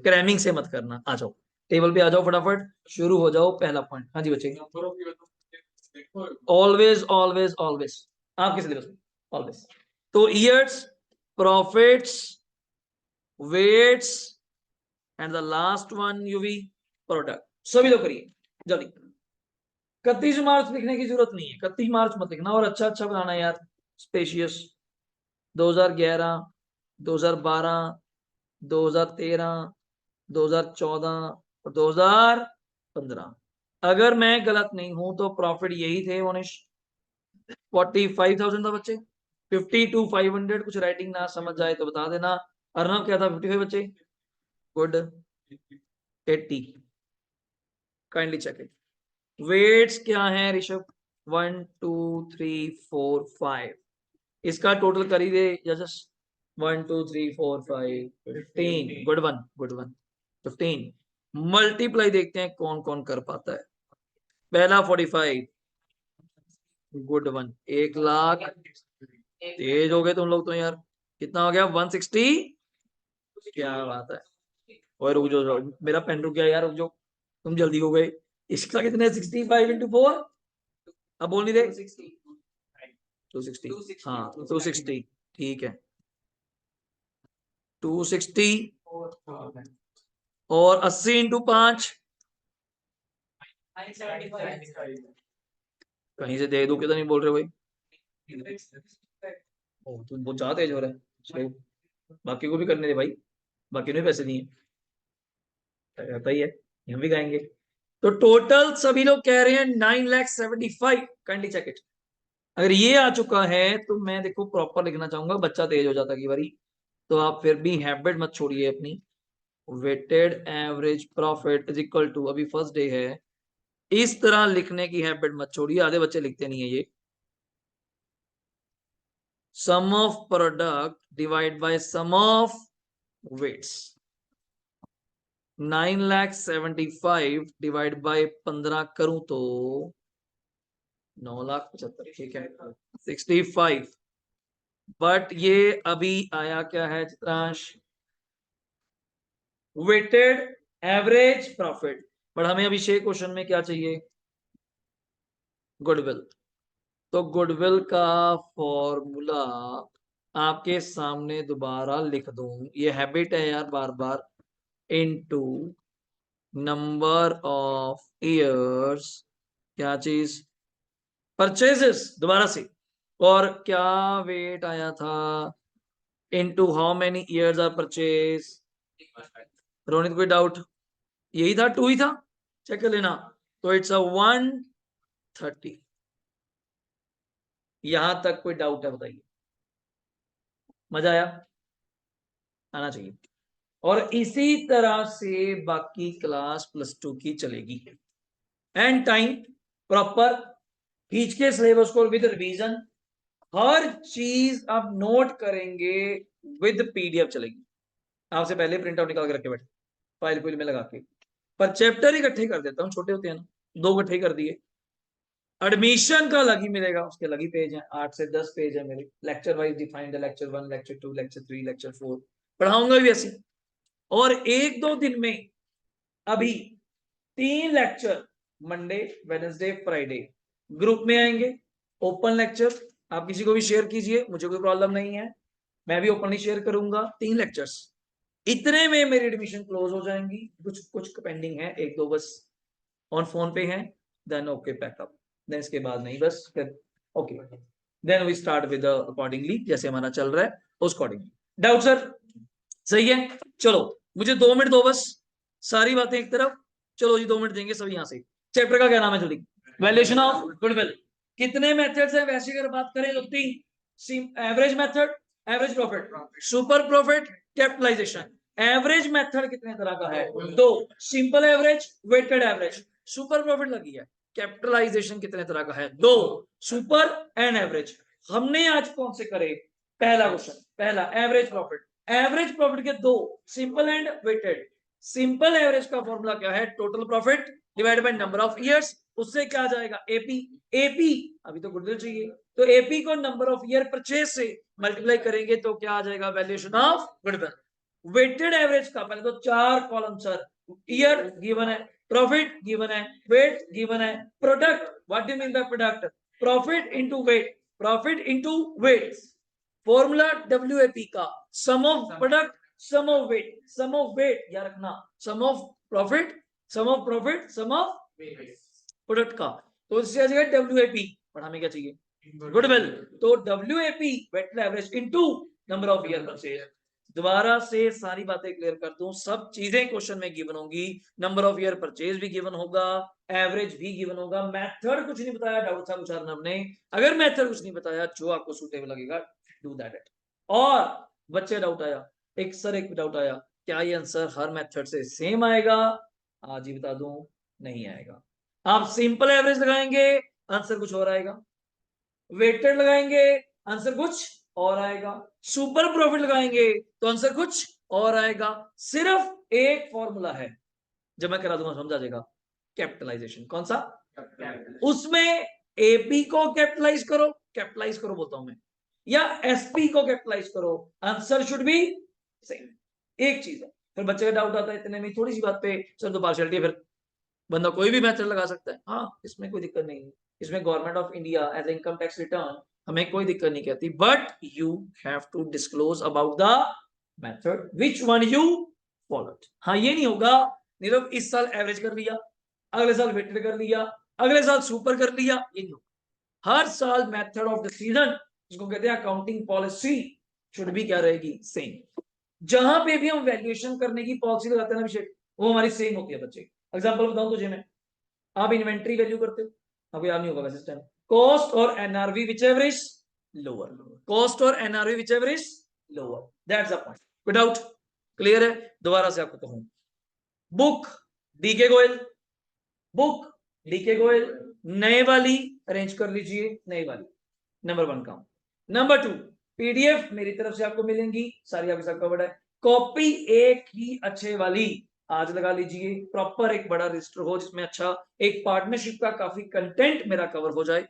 क्रैमिंग से मत करना। आ जाओ टेबल पे, आ जाओ फटाफट, शुरू हो जाओ। पहला पॉइंट, हाँ जी बच्चे। ऑलवेज ऑलवेज ऑलवेज आपके सिलेबस में ऑलवेज। तो years, profits, weights and the last one UV product. सभी लोग करिए जल्दी। 31 मार्च लिखने की जरूरत नहीं है, 31 मार्च मत लिखना, और अच्छा अच्छा बनाना यार, स्पेशियस। 2011, 2012, 2013, 2014 और 2015। अगर मैं गलत नहीं हूं तो प्रॉफिट यही थे मोनिश। 45,000 था बच्चे। 52,500, कुछ राइटिंग ना समझ जाए तो बता देना। अर्नब क्या था? 55 बच्चे। Good. 80, kindly check it. Weights क्या है ऋषभ? 1, 2, 3, 4, 5। इसका टोटल कर ही दे just. 1, 2, 3, 4, 5, 15। Good one, good one. 15 multiply देखते हैं कौन कौन कर पाता है। पहला 45, गुड वन। 1,00,000। तेज हो गए तुम लोग तो यार। कितना हो गया? 160। क्या बात है। और रुक जाओ, मेरा पेन रुक गया यार, रुक जाओ, तुम जल्दी हो गए। इसका कितने? 65 × 4। अब बोल नहीं दे। 260, हाँ 260, ठीक है। 260 और 80 × 5। कहीं से दे दो, कितना नहीं बोल रहे भाई। ओ तुम बहुत ज्यादा तेज हो रहा है। चलो बाकी को भी करने दे भाई, बाकी ने भी पैसे दिए। रहता ही है, हम भी गाएंगे। तो टोटल सभी लोग कह रहे हैं 9,75,000। Kindly check it. अगर ये आ चुका है तो मैं देखो प्रॉपर लिखना चाहूंगा, बच्चा तेज हो जाता की बारी। तो आप फिर भी हैबिट मत छोड़िए अपनी। Weighted average profit is equal to, अभी फर्स्ट डे है, इस तरह लिखने की हैबिट मत छोड़िए। आधे बच्चे लिखते नहीं है ये। Sum of product divide by sum of weights. 9,75,000 divide by 15 करूं तो 9,75,000, ठीक है। 65। बट ये अभी आया क्या है Chitransh? Weighted average profit. But हमें अभिषेक क्वेश्चन में क्या चाहिए? गुडविल। तो गुडविल का फॉर्मूला आपके सामने दोबारा लिख दूं, ये हैबिट है यार बार बार। इनटू नंबर ऑफ ईयर्स क्या चीज, परचेजेस दोबारा से, और क्या वेट आया था, into how many years are purchase. Ronit कोई डाउट, यही था, 2 ही था, चेक कर लेना। तो इट्स अ 130। यहां तक कोई डाउट है बताइए, मजा आया, आना चाहिए। और इसी तरह से बाकी क्लास +2 की चलेगी, एंड टाइम प्रॉपर खींच के सिलेबस को विद रिवीजन, हर चीज आप नोट करेंगे, विद पीडीएफ चलेगी। आपसे पहले प्रिंट आउट निकाल के रखे बैठे, फाइल में लगा के, पर चैप्टर इकट्ठे कर देता हूँ, छोटे होते हैं ना, 2 इकट्ठे कर दिए। एडमिशन का अलग ही मिलेगा, उसके अलग ही पेज है, 8 से 10 पेज है मेरे, लेक्चर वाइज डिफाइंड है, लेक्चर 1, लेक्चर 2, लेक्चर 3, लेक्चर 4 पढ़ाऊंगा भी ऐसी। और 1-2 दिन में अभी 3 lecture, Monday, Wednesday, Friday group में आएंगे, ओपन लेक्चर, आप किसी को भी शेयर कीजिए, मुझे कोई प्रॉब्लम नहीं है, मैं भी ओपनली शेयर करूंगा। 3 लेक्चर्स, इतने में मेरी एडमिशन क्लोज हो जाएंगी। कुछ कुछ पेंडिंग है, 1-2 बस ऑन फोन पे है, देन ओके पैकअप, देन इसके बाद नहीं, बस फिर okay, then we start with accordingly, जैसे हमारा चल रहा है उस अकॉर्डिंगली। डाउट सर, सही है, चलो मुझे 2 मिनट दो बस, सारी बातें एक तरफ, चलो जी 2 मिनट देंगे सब यहाँ से। चैप्टर का क्या नाम है जल्दी, वैल्यूएशन ऑफ गुडविल। कितने मेथड्स है वैसे अगर बात करें तो 3, average method, average profit, super profit, capitalization. Average method कितने तरह का है, 2, simple average, weighted average. Super profit लगी है। कैपिटलाइजेशन कितने तरह का है, 2, सुपर एंड एवरेज। हमने आज कौन से करे, पहला क्वेश्चन, पहला एवरेज प्रॉफिट। एवरेज प्रॉफिट के 2, simple and weighted. Simple average का फॉर्मूला क्या है, total profit divided by number of years, उससे क्या आ जाएगा, एपी। एपी अभी तो गुडविल चाहिए, तो एपी को नंबर ऑफ ईयर परचेज से मल्टीप्लाई करेंगे तो क्या आ जाएगा, valuation of goodwill. Weighted average का पहले तो 4 कॉलम सर, ईयर गिवन है, प्रॉफिट गिवन है, वेट गिवन है, product, what do you mean by product, profit into weight, profit into weight. Formula WAP का, sum of product, sum of weight, sum of weight याद रखना, sum of profit, sum of profit, sum of product का, तो इससे आ जाएगा WAP. पर हमें क्या चाहिए, गुडविल, तो WAP weighted average into number of year purchase. दोबारा से सारी बातें क्लियर कर दूं, सब चीजें क्वेश्चन में गिवन होंगी, नंबर ऑफ ईयर परचेज भी गिवन होगा, एवरेज भी गिवन होगा। मेथड कुछ नहीं बताया, डाउट था कुछ हमने, अगर मेथड कुछ नहीं बताया, जो आपको सूटेबल लगेगा डू दैट इट। और बच्चे डाउट आया, एक सर एक डाउट आया, क्या ये आंसर हर मेथड से सेम आएगा, आज ही बता दूं, नहीं आएगा। आप सिंपल एवरेज लगाएंगे, आंसर कुछ और आएगा, वेटेड लगाएंगे, आंसर कुछ और आएगा, सुपर प्रॉफिट लगाएंगे तो आंसर कुछ और आएगा। सिर्फ एक फॉर्मूला है, जब मैं करा दूंगा समझ आ जाएगा, कैपिटलाइजेशन। कौन सा, उसमें एपी को कैपिटलाइज करो बोलता हूं मैं, या एसपी को कैपिटलाइज करो, आंसर शुड बी सेम, एक चीज है। फिर बच्चे का डाउट आता है इतने में थोड़ी सी बात पे सर तो पार्शियलिटी, फिर बंदा कोई भी मेथड लगा सकता है, हाँ इसमें कोई दिक्कत नहीं है, इसमें government of India as income tax return हमें कोई दिक्कत नहीं कहती, but you have to disclose about the method which one you followed. हाँ ये नहीं होगा नीरव इस साल एवरेज कर लिया, अगले साल वेटेड कर लिया, अगले साल सुपर कर लिया, ये नहीं होगा। हर साल मेथड ऑफ डिसीजन, जिसको कहते हैं अकाउंटिंग पॉलिसी, शुड बी क्या रहेगी, सेम। जहां पे भी हम वैल्यूएशन करने की पॉलिसी लगाते हैं ना विषय, वो हमारी सेम होती है बच्चे। एग्जांपल बताऊं तुझे मैं, आप इन्वेंट्री वैल्यू करते हो, आपको याद नहीं होगा वैसे टाइम, कॉस्ट और NRV whichever is lower, cost और NRV whichever is lower, that's the point. Without clear है, दोबारा से आपको कहूं, book DK Goyal, book DK Goyal नए वाली अरेंज कर लीजिए, नई वाली, नंबर 1 काम। नंबर 2, पीडीएफ मेरी तरफ से आपको मिलेंगी, सारी आपके साथ कवर्ड है। कॉपी एक ही अच्छे वाली आज लगा लीजिए, प्रॉपर एक बड़ा रजिस्टर हो जिसमें अच्छा एक पार्टनरशिप का काफी कंटेंट मेरा कवर हो जाए।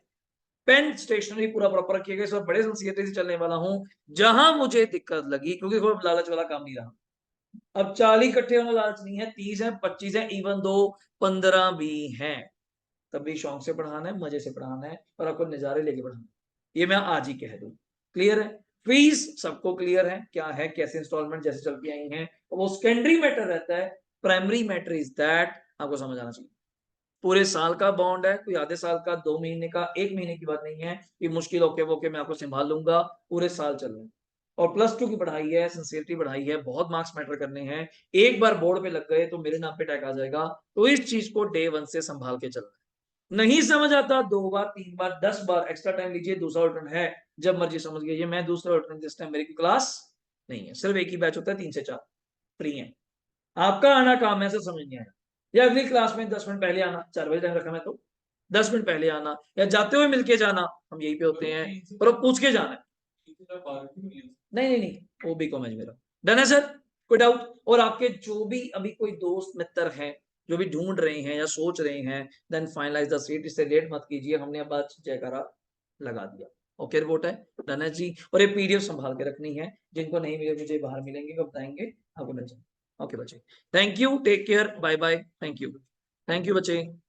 पेन स्टेशनरी पूरा प्रॉपर रखिएगा, इस बार बड़े सिंसियरिटी से चलने वाला हूं। जहां मुझे दिक्कत लगी, क्योंकि कोई लालच वाला काम नहीं रहा, अब 40 इकट्ठे होना लालच नहीं है, 30 है, 25 है, इवन दो 15 भी हैं, तब भी शौक से पढ़ाना है, मजे से पढ़ाना है, और आपको नजारे लेके पढ़ाना है, ये मैं आज ही कह दूं। क्लियर है, फीस सबको क्लियर है क्या है, कैसे इंस्टॉलमेंट जैसे चलती आई हैं, वो सेकेंडरी मैटर रहता है, प्राइमरी मैटर इज दैट आपको समझ आना चाहिए। पूरे साल का बॉन्ड है, कोई आधे साल का, 2 महीने का, 1 महीने की बात नहीं है कि मुश्किल होके वो के मैं आपको संभाल लूंगा, पूरे साल चल रहे हैं। और +2 की पढ़ाई है, सिंसियरिटी पढ़ाई है, बहुत मार्क्स मैटर करने हैं। एक बार बोर्ड पे लग गए तो मेरे नाम पे टैग आ जाएगा। तो इस चीज को डे 1 से संभाल के चलना है। नहीं समझ आता 2 बार 3 बार 10 बार एक्स्ट्रा टाइम लीजिए, दूसरा ऑल्टरनेट है, जब मर्जी समझ गए। मैं दूसरा ऑल्टरनेट, जिस टाइम मेरी क्लास नहीं है, सिर्फ एक ही बैच होता है 3 से 4 फ्री है। आपका आना काम है, ऐसा समझ नहीं आया। या अगली क्लास में 10 मिनट पहले आना, 4 बजे टाइम रखा मैं तो 10 मिनट पहले आना, या जाते हुए मिलके जाना, हम यहीं पे होते हैं, पर पूछ के जाना है। नहीं नहीं नहीं, वो भी कॉमेज मेरा डन है सर, कोई डाउट? और आपके जो भी अभी कोई दोस्त मित्र हैं जो भी ढूंढ रहे हैं या सोच रहे हैं, देन फाइनलाइज द सीट, इससे लेट मत कीजिए, हमने अब आज जयकारा लगा दिया। ओके रिपोर्ट है, डन है जी। और ये पीडीएफ संभाल के रखनी है, जिनको नहीं मिले मुझे बाहर मिलेंगे, कब बताएंगे आपको मिल जाए। ओके बच्चे, thank you, take care, bye bye, thank you बच्चे।